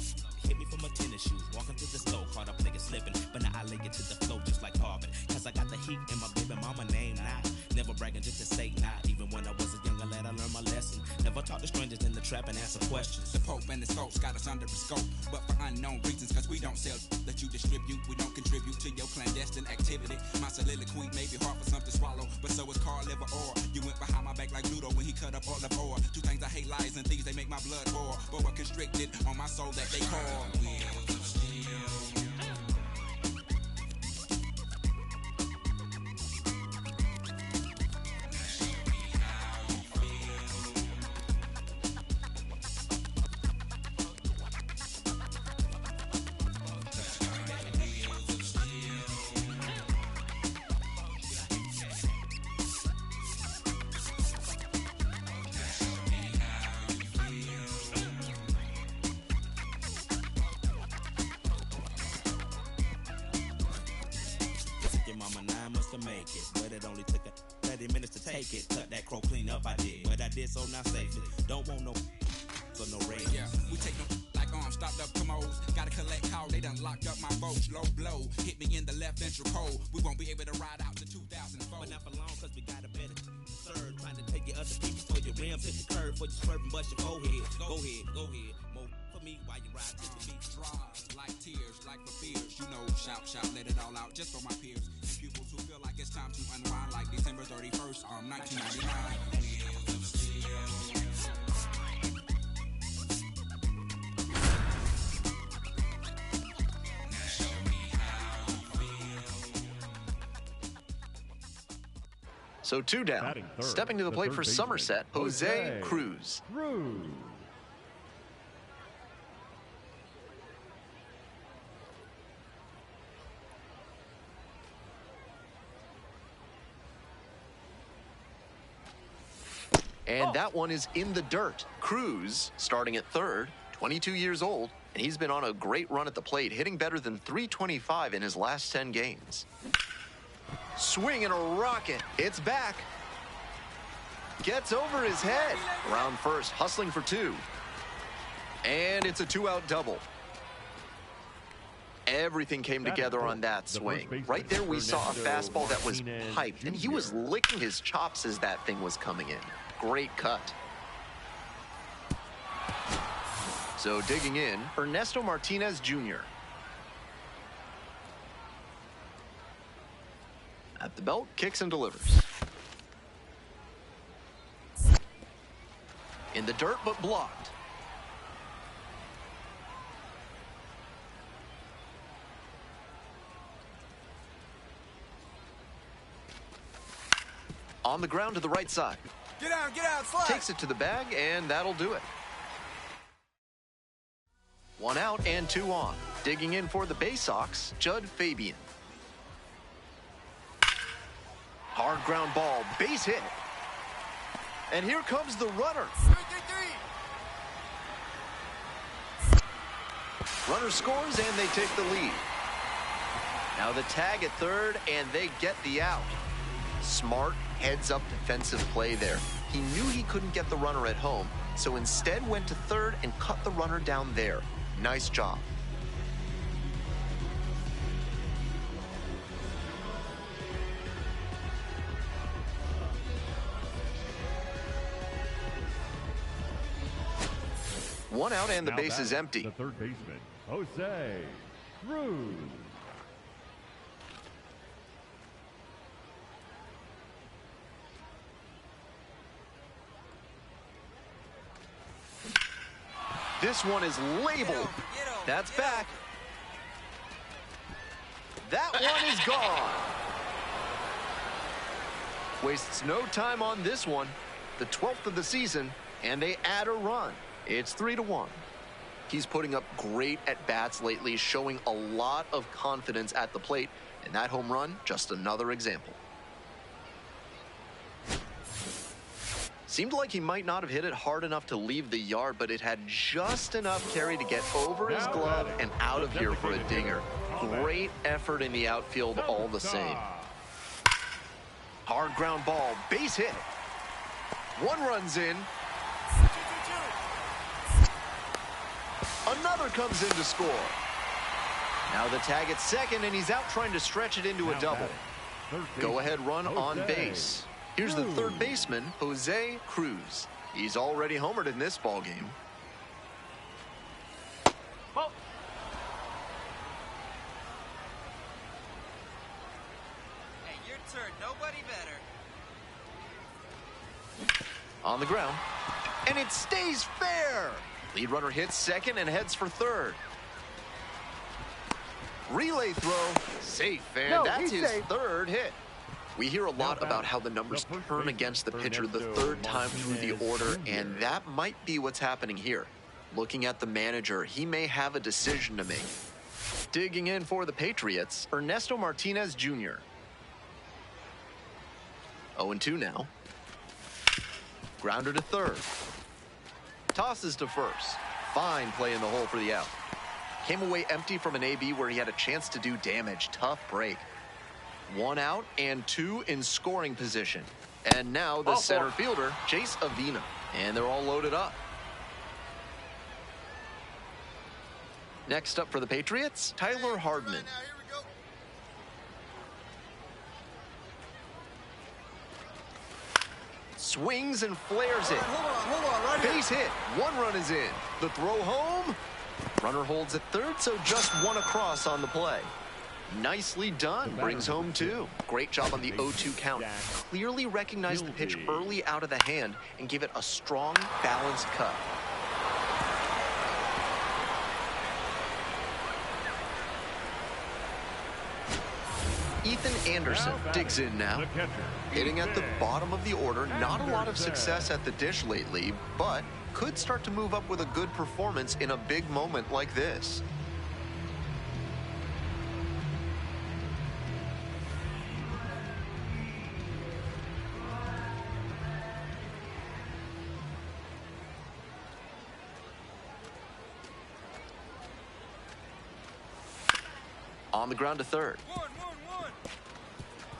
Hit me from a tennis shoe, walking to the store, caught a player slipping, but now I lay it to the floor just like Harvard. Cause I got the heat and my baby mama name not. Never bragging just to say not. Even when I was a younger lad, I learned my lesson. Never talk to strangers in the trap and answer questions. The Pope and his folks got us under a scope, but for unknown reasons, cause we don't sell that you distribute. We don't contribute to your clandestine activity. My soliloquy may be hard for some to swallow, but so is car liver or you went behind my back like Ludo when he cut up all of ore. Two things I hate, lies and thieves, they make my blood boil. But we're constricted on my soul that they call wheels of steel. Make it, but it only took 30 minutes to take it. Cut that crow clean up, I did, but I did so not safely. Don't want no so no rain. Yeah, we take no like stopped up commodes. Gotta collect call, they done locked up my votes. Low blow, hit me in the left ventricle. We won't be able to ride out to 2004. But not for long, cause we got a better serve. Trying to take your other people for your rims, hit the curve, for you swerving, bust your forehead. Go ahead. More for me while you ride to the beat. Draws like tears, like for fears. You know, shout, let it all out just for my peers. And pupils who feel like it's time to unwind like December 31st, 1999. So 2 down. Stepping to the plate for Somerset, Jose Cruz. And that one is in the dirt. Cruz, starting at third, 22 years old, and he's been on a great run at the plate, hitting better than .325 in his last 10 games. Swing and a rocket. It's back. Gets over his head. Around first, hustling for 2. And it's a 2-out double. Everything came together on that swing. Right there, we saw a fastball that was piped, and he was licking his chops as that thing was coming in. Great cut. So digging in, Ernesto Martinez Jr. At the belt, kicks and delivers. In the dirt, but blocked. On the ground to the right side. Get out, slide. Takes it to the bag, and that'll do it. 1 out and 2 on. Digging in for the Bay Sox, Judd Fabian. Hard ground ball, base hit. And here comes the runner. 3-3. Runner scores, and they take the lead. Now the tag at third, and they get the out. Smart heads-up defensive play there. He knew he couldn't get the runner at home, so instead went to third and cut the runner down there. Nice job. One out and the base is empty. The third baseman, Jose Cruz. This one is labeled. That's back. That one is gone. Wastes no time on this one. The 12th of the season, and they add a run. It's 3-1. He's putting up great at-bats lately, showing a lot of confidence at the plate, and that home run, just another example. Seemed like he might not have hit it hard enough to leave the yard, but it had just enough carry to get over his glove and out of here for a dinger. Great effort in the outfield all the same. Hard ground ball, base hit. 1 run's in. Another comes in to score. Now the tag at second, and he's out trying to stretch it into a double. Go-ahead run on base. Here's the third baseman, Jose Cruz. He's already homered in this ball game. Ball. Hey, your turn. Nobody better. On the ground, and it stays fair. Lead runner hits second and heads for third. Relay throw, safe, and that's his third hit. We hear a lot about how the numbers turn against the pitcher the third time through the order, and that might be what's happening here. Looking at the manager, he may have a decision to make. Digging in for the Patriots, Ernesto Martinez Jr. 0-2 now. Grounder to third. Tosses to first. Fine play in the hole for the out. Came away empty from an AB where he had a chance to do damage. Tough break. 1 out and 2 in scoring position. And now the center fielder, Chase Avina. And they're all loaded up. Next up for the Patriots, Tyler Hardman. Swings and flares it. Hold on, right here. Base hit. 1 run is in. The throw home. Runner holds at third, so just 1 across on the play. Nicely done. Brings home 2. Great job on the 0-2 count. Clearly recognized the pitch early out of the hand and gave it a strong, balanced cut. Ethan Anderson digs in now. Hitting at the bottom of the order. Not a lot of success at the dish lately, but could start to move up with a good performance in a big moment like this. On the ground to third.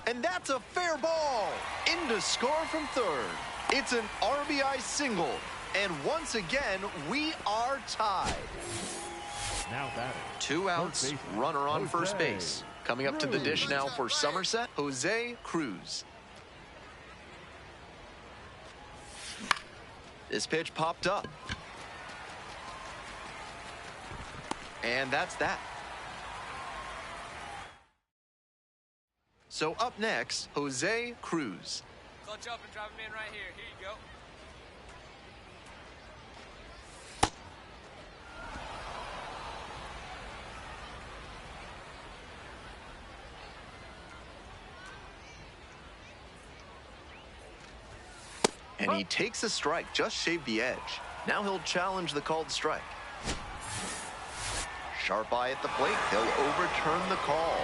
And that's a fair ball. In to score from third. It's an RBI single. And once again, we are tied. Now batting. 2 outs, runner on first base. Coming up to the dish now for Somerset, Jose Cruz. This pitch popped up. And that's that. So up next, Jose Cruz. Clutch up and drive him in right here. Here you go. And he takes a strike, just shaved the edge. Now he'll challenge the called strike. Sharp eye at the plate, he'll overturn the call.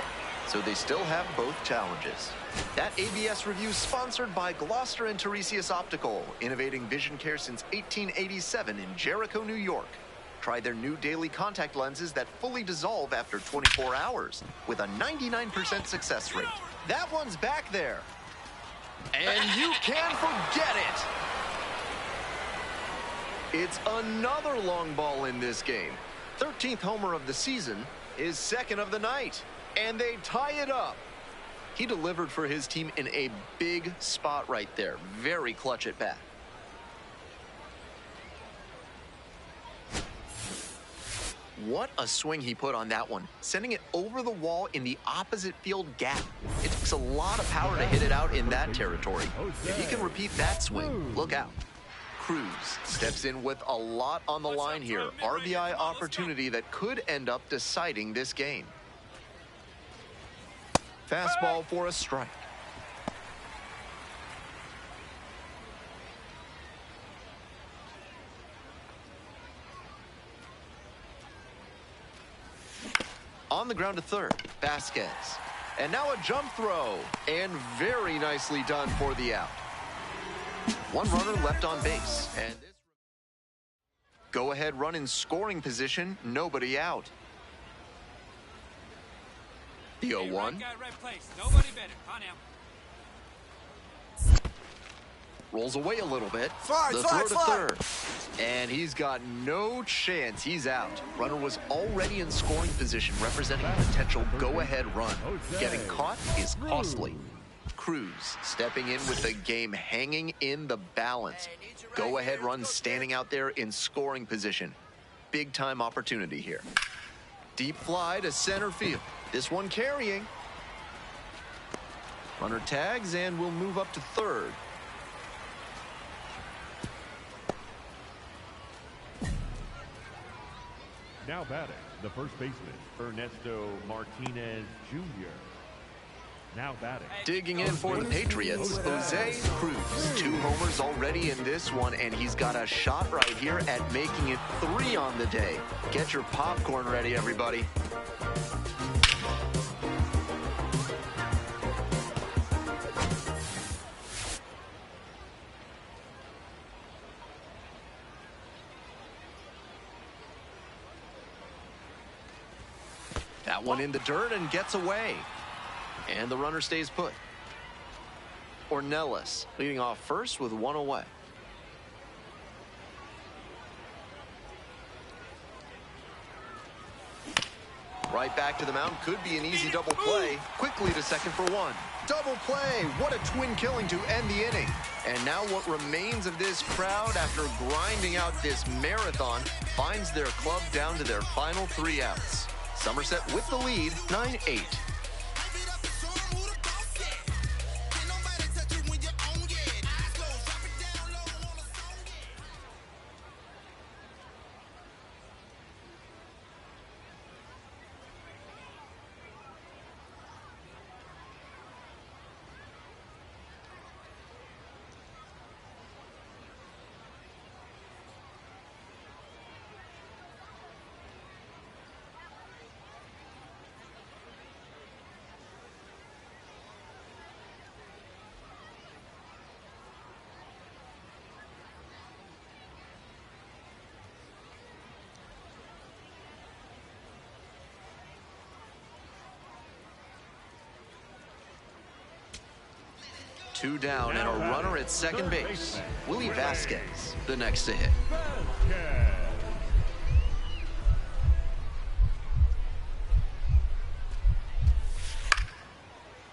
So they still have both challenges. That ABS review sponsored by Gloucester and Tiresias Optical, innovating vision care since 1887 in Jericho, New York. Try their new daily contact lenses that fully dissolve after 24 hours with a 99% success rate. That one's back there. And you can forget it. It's another long ball in this game. 13th homer of the season is second of the night. And they tie it up. He delivered for his team in a big spot right there. Very clutch at bat. What a swing he put on that one, sending it over the wall in the opposite field gap. It takes a lot of power to hit it out in that territory. If he can repeat that swing, look out. Cruz steps in with a lot on the line here. RBI opportunity that could end up deciding this game. Fastball for a strike. On the ground to third, Vasquez. And now a jump throw. And very nicely done for the out. 1 runner left on base. And this go ahead run in scoring position, nobody out. The 0-1. Right guy, right place. Nobody better. On him. Rolls away a little bit. The throw to third. And he's got no chance. He's out. Runner was already in scoring position, representing a potential go-ahead run. Getting caught is costly. Cruz stepping in with the game hanging in the balance. Go-ahead run standing out there in scoring position. Big-time opportunity here. Deep fly to center field. This one carrying. Runner tags and will move up to third. Now batting, the first baseman, Ernesto Martinez Jr. Now batting. Digging in for the Patriots, Jose Cruz. 2 homers already in this one, and he's got a shot right here at making it 3 on the day. Get your popcorn ready, everybody. That one in the dirt and gets away. And the runner stays put. Ornelas leading off first with 1 away. Right back to the mound. Could be an easy double play. Quickly to second for 1. Double play. What a twin killing to end the inning. And now what remains of this crowd after grinding out this marathon finds their club down to their final 3 outs. Somerset with the lead, 9-8. Two down and a runner at second base. Willie Vasquez, the next to hit.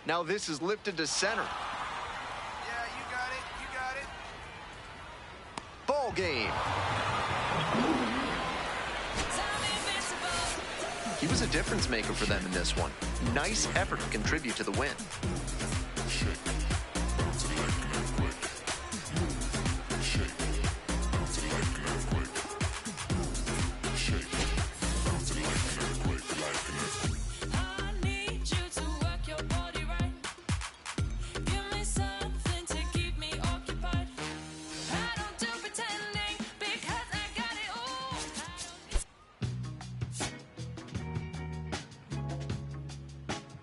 Now this is lifted to center. Yeah, you got it. You got it. Ball game. He was a difference maker for them in this one. Nice effort to contribute to the win.